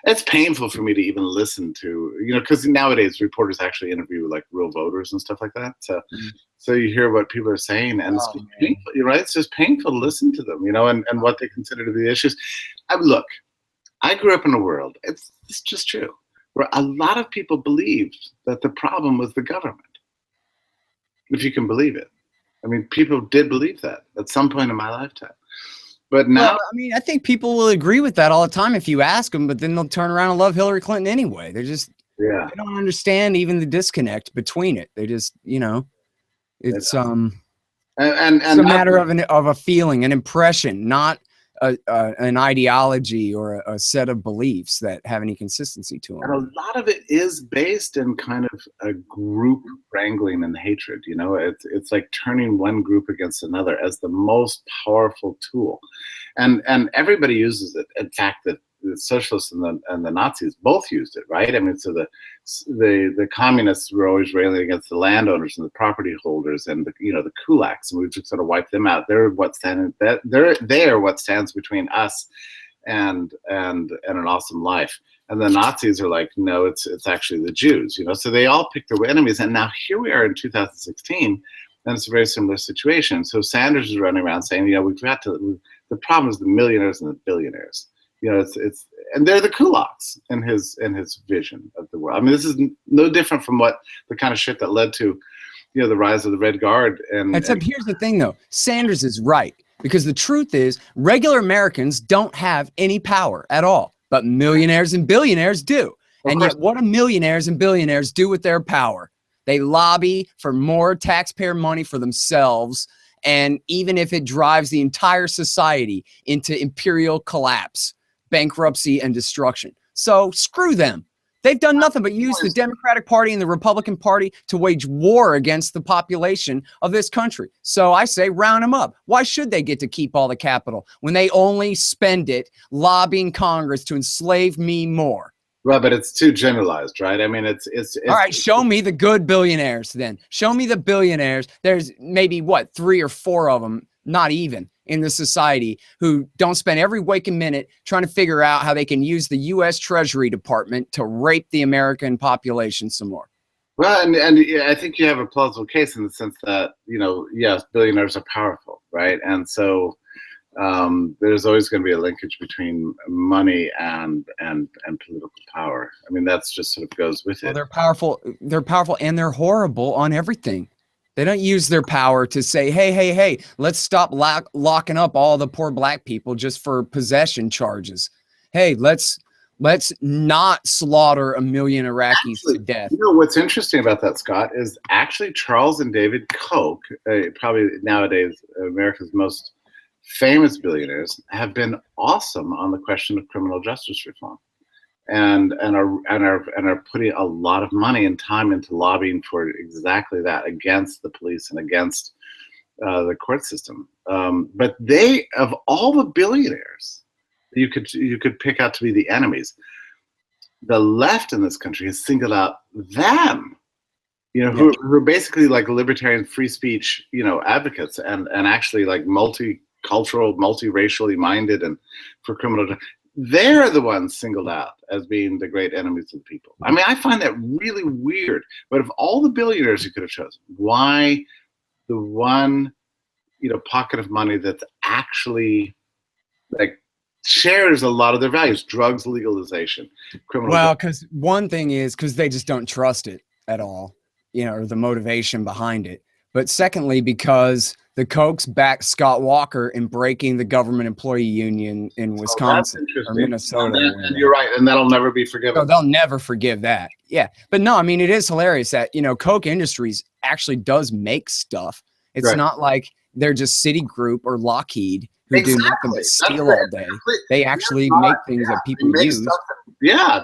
it's painful for me to even listen to, because nowadays reporters actually interview like real voters and stuff like that. So you hear what people are saying, and it's painful, right? It's just painful to listen to them, and what they consider to be the issues. Look, I grew up in a world, it's just true, where a lot of people believed that the problem was the government, if you can believe it. I mean, people did believe that at some point in my lifetime. But now, well, I think people will agree with that all the time if you ask them, but then they'll turn around and love Hillary Clinton anyway. They don't understand even the disconnect between it. They just, it's a matter of a feeling, an impression, not an ideology or a set of beliefs that have any consistency to them. And a lot of it is based in kind of a group wrangling and hatred. It's like turning one group against another as the most powerful tool, and everybody uses it. In fact, the socialists and the Nazis both used it, right? I mean, so the communists were always railing against the landowners and the property holders and the kulaks, and we just sort of wiped them out. They're what stands between us and an awesome life. And the Nazis are like, no, it's actually the Jews, So they all picked their enemies, and now here we are in 2016, and it's a very similar situation. So Sanders is running around saying, the problem is the millionaires and the billionaires. And they're the kulaks in his vision of the world. I mean, this is no different from what the kind of shit that led to, the rise of the Red Guard. Except here's the thing, though. Sanders is right, because the truth is regular Americans don't have any power at all, but millionaires and billionaires do. And yet, what do millionaires and billionaires do with their power? They lobby for more taxpayer money for themselves. And even if it drives the entire society into imperial collapse, bankruptcy, and destruction. So screw them. They've done nothing but use the Democratic Party and the Republican Party to wage war against the population of this country. So I say round them up. Why should they get to keep all the capital when they only spend it lobbying Congress to enslave me more? Right, but it's too generalized, right? I mean, it's all right. Show me the good billionaires then. Show me the billionaires. There's maybe 3 or 4 of them, not even, in the society, who don't spend every waking minute trying to figure out how they can use the U.S. Treasury Department to rape the American population some more. Well, and I think you have a plausible case in the sense that, yes, billionaires are powerful, right? And so there's always going to be a linkage between money and political power. I mean, that's just sort of goes with it. Well, they're powerful and they're horrible on everything. They don't use their power to say, hey, let's stop locking up all the poor black people just for possession charges. Hey, let's not slaughter 1 million Iraqis to death. What's interesting about that, Scott, is actually Charles and David Koch, probably nowadays America's most famous billionaires, have been awesome on the question of criminal justice reform. And are putting a lot of money and time into lobbying for exactly that, against the police and against the court system. But they, of all the billionaires you could pick out to be the enemies, the left in this country has singled out them. Who are basically like libertarian free speech, advocates and actually like multicultural, multiracially minded and for criminal justice. They're the ones singled out as being the great enemies of the people. I mean, I find that really weird. But of all the billionaires you could have chosen, why the one, pocket of money that's actually like shares a lot of their values? Drugs legalization, criminal. Well, because one thing is because they just don't trust it at all, or the motivation behind it. But secondly, because the Kochs backed Scott Walker in breaking the government employee union in Wisconsin or Minnesota. And you're right, and that'll never be forgiven. So they'll never forgive that. Yeah, but no, I mean, it is hilarious that, Koch Industries actually does make stuff. It's not like they're just Citigroup or Lockheed who do nothing but steal all day. They actually make things that people use.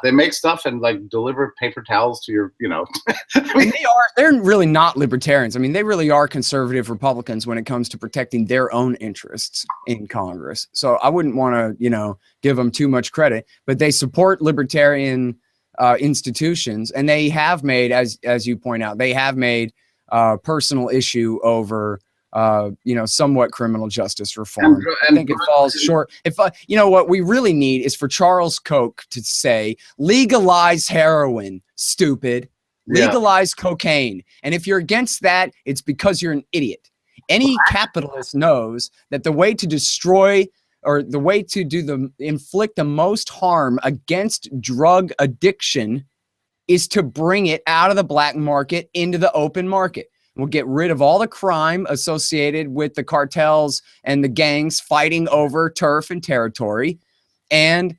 They make stuff and like deliver paper towels to your, I mean, they're really not libertarians. I mean, they really are conservative Republicans when it comes to protecting their own interests in Congress. So I wouldn't want to, give them too much credit, but they support libertarian institutions, and they have made, as you point out, they have made personal issue over somewhat criminal justice reform. I think it falls short. If what we really need is for Charles Koch to say, legalize heroin, stupid, legalize cocaine. And if you're against that, it's because you're an idiot. Any capitalist knows that the way to destroy, or the way to inflict the most harm against drug addiction, is to bring it out of the black market into the open market. We'll get rid of all the crime associated with the cartels and the gangs fighting over turf and territory, and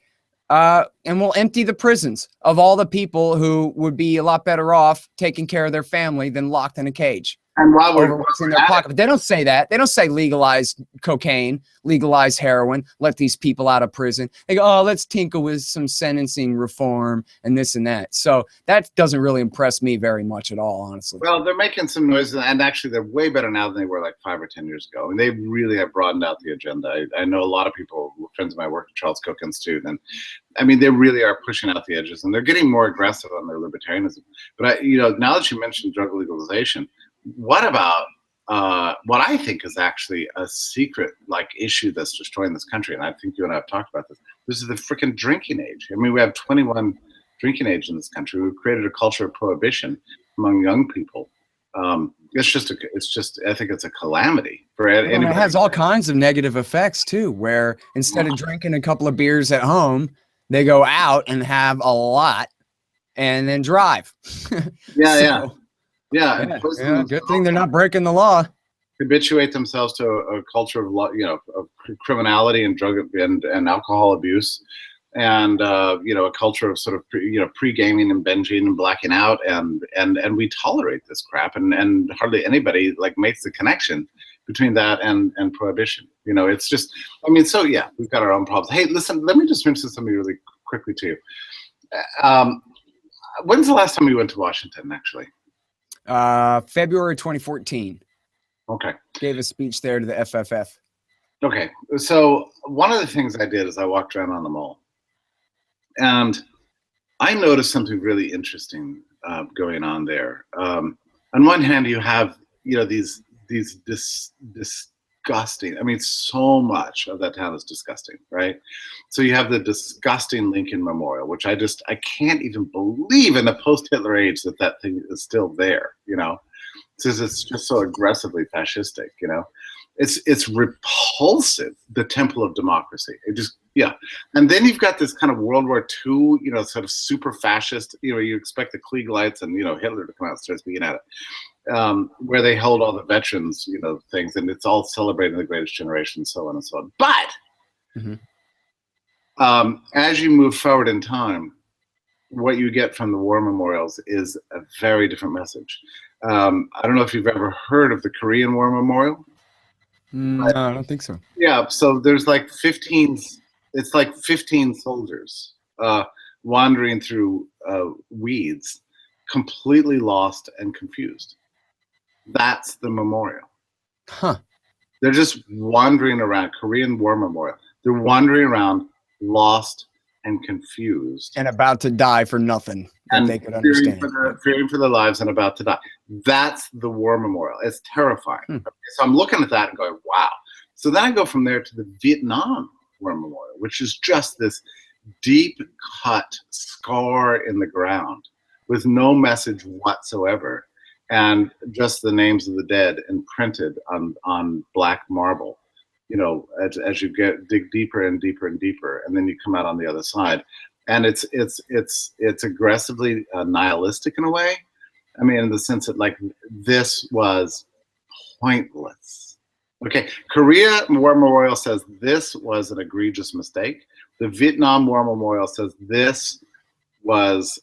we'll empty the prisons of all the people who would be a lot better off taking care of their family than locked in a cage. And while over what's in their pocket. But they don't say that. They don't say legalize cocaine, legalize heroin, let these people out of prison. They go, oh, let's tinkle with some sentencing reform and this and that. So that doesn't really impress me very much at all, honestly. Well, they're making some noise, and actually they're way better now than they were like 5 or 10 years ago. And they really have broadened out the agenda. I know a lot of people, friends of mine, work at Charles Koch Institute, and I mean, they really are pushing out the edges, and they're getting more aggressive on their libertarianism. But now that you mentioned drug legalization, what about what I think is actually a secret issue that's destroying this country? And I think you and I have talked about this. This is the freaking drinking age. I mean, we have 21 drinking age in this country. We've created a culture of prohibition among young people. I think it's a calamity for anybody. And it has all kinds of negative effects too, where instead of drinking a couple of beers at home, they go out and have a lot and then drive. Yeah, good thing they're not breaking the law. Habituate themselves to a culture of of criminality and drug and alcohol abuse, and a culture of sort of pre-gaming and binging and blacking out, and we tolerate this crap, and hardly anybody makes the connection between that and prohibition. It's just, I mean, so yeah, we've got our own problems. Hey, listen, let me just mention something really quickly to you. When's the last time you went to Washington, actually? February 2014. Okay. Gave a speech there to the FFF. Okay. So one of the things I did is I walked around on the mall, and I noticed something really interesting going on there. On one hand, you have these disgusting. I mean, so much of that town is disgusting, right? So you have the disgusting Lincoln Memorial, which I can't even believe in the post-Hitler age that thing is still there. It's just so aggressively fascistic. It's repulsive. The temple of democracy. And then you've got this kind of World War II, sort of super fascist. You expect the Klieg-lights and Hitler to come out and start speaking at it. Where they hold all the veterans, things, and it's all celebrating the greatest generation, so on and so on. But as you move forward in time, what you get from the war memorials is a very different message. I don't know if you've ever heard of the Korean War Memorial. No, I don't think so. Yeah, so there's 15. It's 15 soldiers wandering through weeds, completely lost and confused. That's the memorial. Huh. They're just wandering around. Korean War Memorial. They're wandering around, lost and confused, and about to die for nothing that they could understand. Fearing for their lives and about to die. That's the War Memorial. It's terrifying. Okay, so I'm looking at that and going, wow. So then I go from there to the Vietnam War Memorial, which is just this deep cut scar in the ground with no message whatsoever, and just the names of the dead imprinted on black marble. As you dig deeper and deeper and deeper, and then you come out on the other side, and it's aggressively nihilistic in a way. I mean, in the sense that this was pointless. Okay, Korea War Memorial says this was an egregious mistake. The Vietnam War Memorial says this was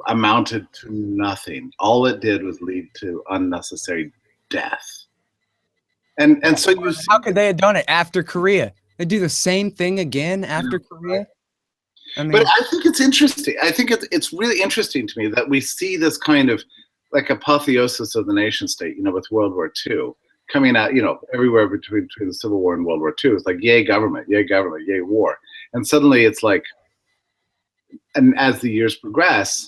amounted to nothing. All it did was lead to unnecessary death. And so you see, how could they have done it after Korea? They do the same thing again after Korea. I mean, but I think it's interesting. I think it's really interesting to me that we see this kind of like apotheosis of the nation state, with World War II coming out, everywhere between the Civil War and World War II. It's like, yay government, yay war. And suddenly it's like, and as the years progress,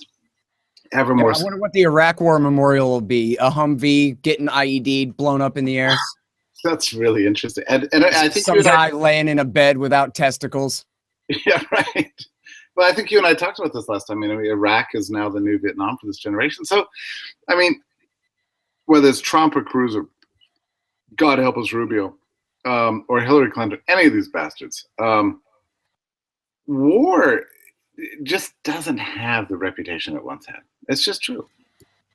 ever more. I wonder what the Iraq War memorial will be. A Humvee getting IED'd, blown up in the air. That's really interesting. And I think some guy laying in a bed without testicles. Yeah, right. Well, I think you and I talked about this last time. Iraq is now the new Vietnam for this generation. So, whether it's Trump or Cruz or God help us, Rubio, or Hillary Clinton, any of these bastards, war just doesn't have the reputation it once had. It's just true.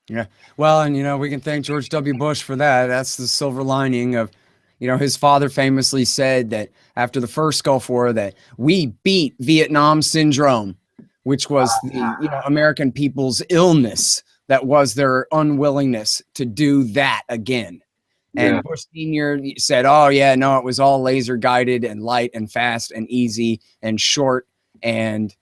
Yeah. Well, and, we can thank George W. Bush for that. That's the silver lining of, his father famously said that after the first Gulf War that we beat Vietnam syndrome, which was the, American people's illness. That was their unwillingness to do that again. And Bush Sr. said, oh, yeah, no, it was all laser guided and light and fast and easy and short. And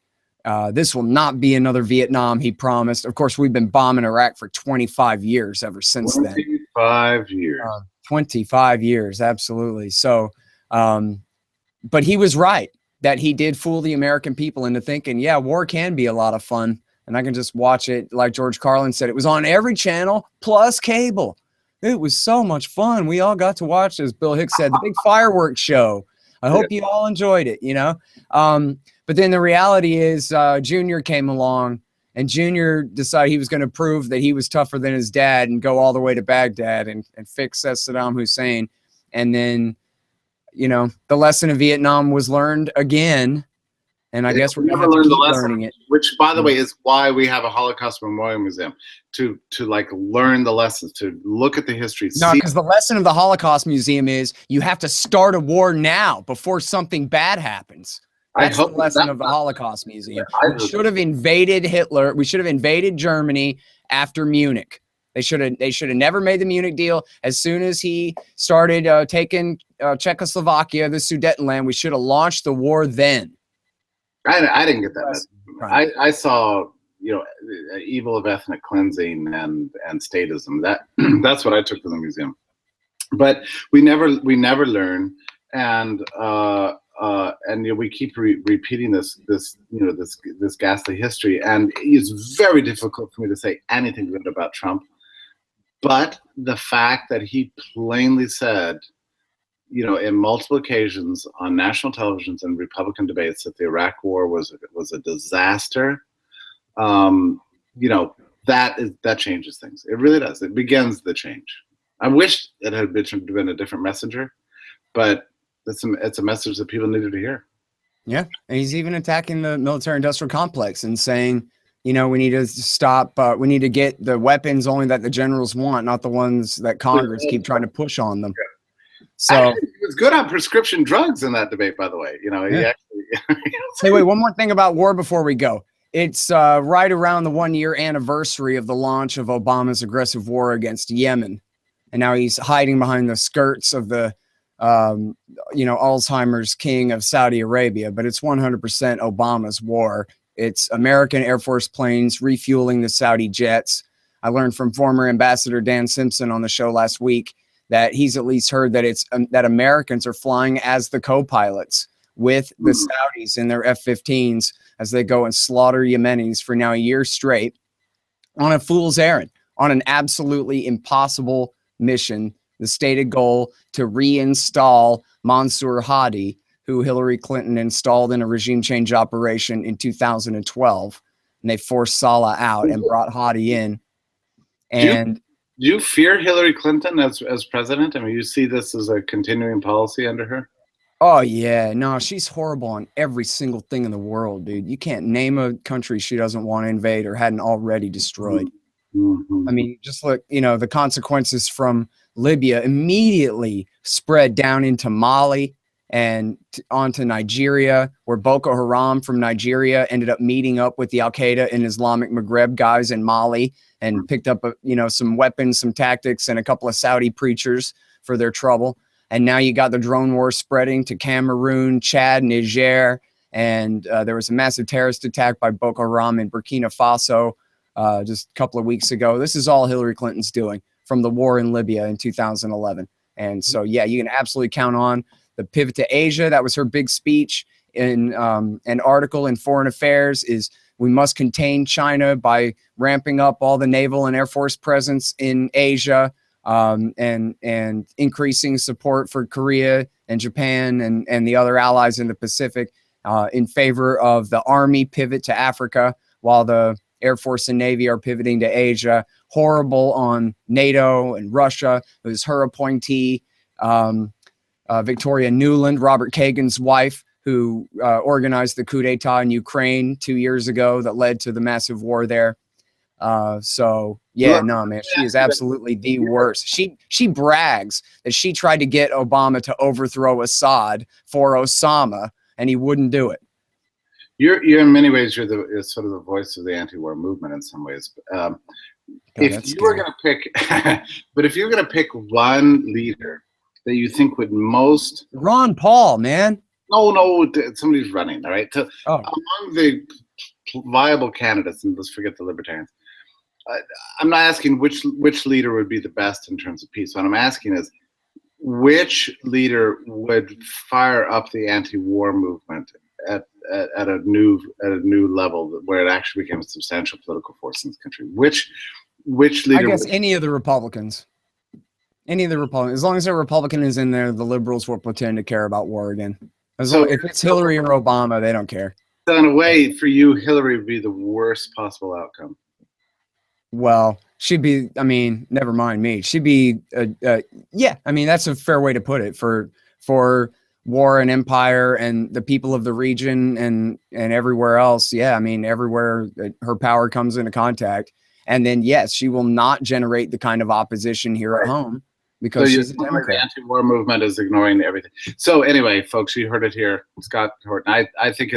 this will not be another Vietnam, he promised. Of course, we've been bombing Iraq for 25 years ever since then. 25 years. 25 years, absolutely. So, but he was right that he did fool the American people into thinking, yeah, war can be a lot of fun. And I can just watch it, like George Carlin said, it was on every channel plus cable. It was so much fun. We all got to watch, as Bill Hicks said, the big fireworks show. I hope you all enjoyed it, But then the reality is Junior came along, and Junior decided he was going to prove that he was tougher than his dad and go all the way to Baghdad and fix Saddam Hussein. And then, the lesson of Vietnam was learned again. And I guess we're going to have to keep learning it. Which, by the way, is why we have a Holocaust Memorial Museum, to learn the lessons, to look at the history. No, because the lesson of the Holocaust Museum is you have to start a war now before something bad happens. That's the lesson of the Holocaust Museum. We should have invaded Hitler. We should have invaded Germany after Munich. They should have never made the Munich deal. As soon as he started taking Czechoslovakia, the Sudetenland, we should have launched the war then. I didn't get that. I saw, evil of ethnic cleansing and statism. That's what I took from the museum. But we never learn, and we keep repeating this ghastly history, and it's very difficult for me to say anything good about Trump. But the fact that he plainly said, in multiple occasions on national televisions and Republican debates, that the Iraq War was a disaster, that changes things. It really does. It begins the change. I wish it had been a different messenger, but it's a message that people needed to hear. Yeah, and he's even attacking the military-industrial complex and saying, we need to stop. We need to get the weapons only that the generals want, not the ones that Congress keep trying to push on them. So actually, he was good on prescription drugs in that debate, by the way. He actually. Hey, wait, one more thing about war before we go. It's right around the 1-year anniversary of the launch of Obama's aggressive war against Yemen, and now he's hiding behind the skirts of the Alzheimer's king of Saudi Arabia. But it's 100% Obama's war. It's American Air Force planes refueling the Saudi jets. I learned from former Ambassador Dan Simpson on the show last week that he's at least heard that it's that Americans are flying as the co-pilots with the Saudis in their F-15s as they go and slaughter Yemenis for now a year straight on a fool's errand, on an absolutely impossible mission. The stated goal to reinstall Mansour Hadi, who Hillary Clinton installed in a regime change operation in 2012. And they forced Saleh out and brought Hadi in. And do you fear Hillary Clinton as president? I mean, you see this as a continuing policy under her? Oh, yeah. No, she's horrible on every single thing in the world, dude. You can't name a country she doesn't want to invade or hadn't already destroyed. Mm-hmm. I mean, just look, the consequences from Libya immediately spread down into Mali and on to Nigeria, where Boko Haram from Nigeria ended up meeting up with the Al-Qaeda and Islamic Maghreb guys in Mali and picked up, some weapons, some tactics, and a couple of Saudi preachers for their trouble. And now you got the drone war spreading to Cameroon, Chad, Niger, and there was a massive terrorist attack by Boko Haram in Burkina Faso just a couple of weeks ago. This is all Hillary Clinton's doing from the war in Libya in 2011. And so, yeah, you can absolutely count on the pivot to Asia. That was her big speech in an article in Foreign Affairs is we must contain China by ramping up all the naval and air force presence in Asia and increasing support for Korea and Japan and the other allies in the Pacific in favor of the Army pivot to Africa, while the Air Force and Navy are pivoting to Asia. Horrible on NATO and Russia. It was her appointee, Victoria Nuland, Robert Kagan's wife, who organized the coup d'etat in Ukraine 2 years ago that led to the massive war there. So yeah, no, man, she is absolutely the worst. She brags that she tried to get Obama to overthrow Assad for Osama, and he wouldn't do it. You're in many ways, you're sort of the voice of the anti-war movement in some ways. If you were going to pick, but if you're going to pick one leader that you think would most, Ron Paul, man. No, somebody's running. All right, among the viable candidates, and let's forget the libertarians. I'm not asking which leader would be the best in terms of peace. What I'm asking is, which leader would fire up the anti-war movement at a new level where it actually became a substantial political force in this country? Which leader? I guess any of the Republicans. Any of the Republicans. As long as a Republican is in there, the liberals will pretend to care about war again. If it's Hillary or Obama, they don't care. So in a way, for you, Hillary would be the worst possible outcome. Well, she'd be, never mind me. She'd be, yeah, that's a fair way to put it for war and empire and the people of the region and everywhere else. Yeah, everywhere her power comes into contact. And then, yes, she will not generate the kind of opposition here at home because she's a Democrat. The anti-war movement is ignoring everything. So anyway, folks, you heard it here. Scott Horton. I think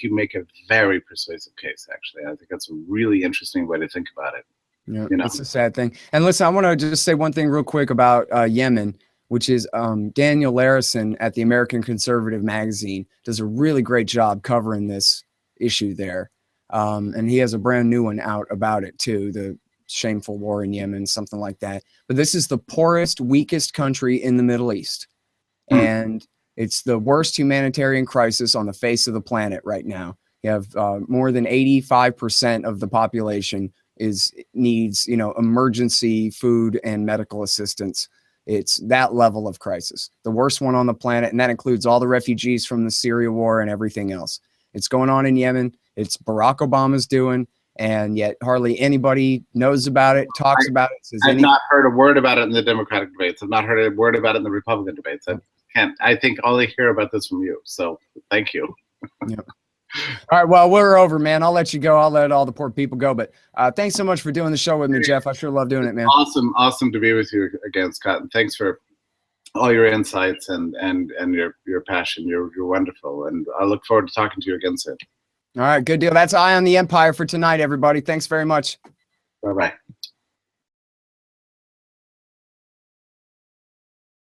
you make a very persuasive case, actually. I think that's a really interesting way to think about it. Yeah, it's a sad thing. And listen, I want to just say one thing real quick about Yemen, which is Daniel Larison at the American Conservative Magazine does a really great job covering this issue there. And he has a brand new one out about it too, the shameful war in Yemen, something like that. But this is the poorest, weakest country in the Middle East. And it's the worst humanitarian crisis on the face of the planet right now. You have more than 85% of the population needs emergency food and medical assistance. It's that level of crisis, the worst one on the planet, and that includes all the refugees from the Syria war and everything else. It's going on in Yemen. It's Barack Obama's doing, and yet hardly anybody knows about it, talks about it. I've not heard a word about it in the Democratic debates. I've not heard a word about it in the Republican debates. I think all I hear about this from you. So thank you. Yep. All right, well, we're over, man. I'll let you go. I'll let all the poor people go. But thanks so much for doing the show with me, Jeff. I sure love doing it, man. Awesome to be with you again, Scott. And thanks for all your insights and your passion. You're wonderful. And I look forward to talking to you again soon. All right, good deal. That's Eye on the Empire for tonight, everybody. Thanks very much. Bye-bye.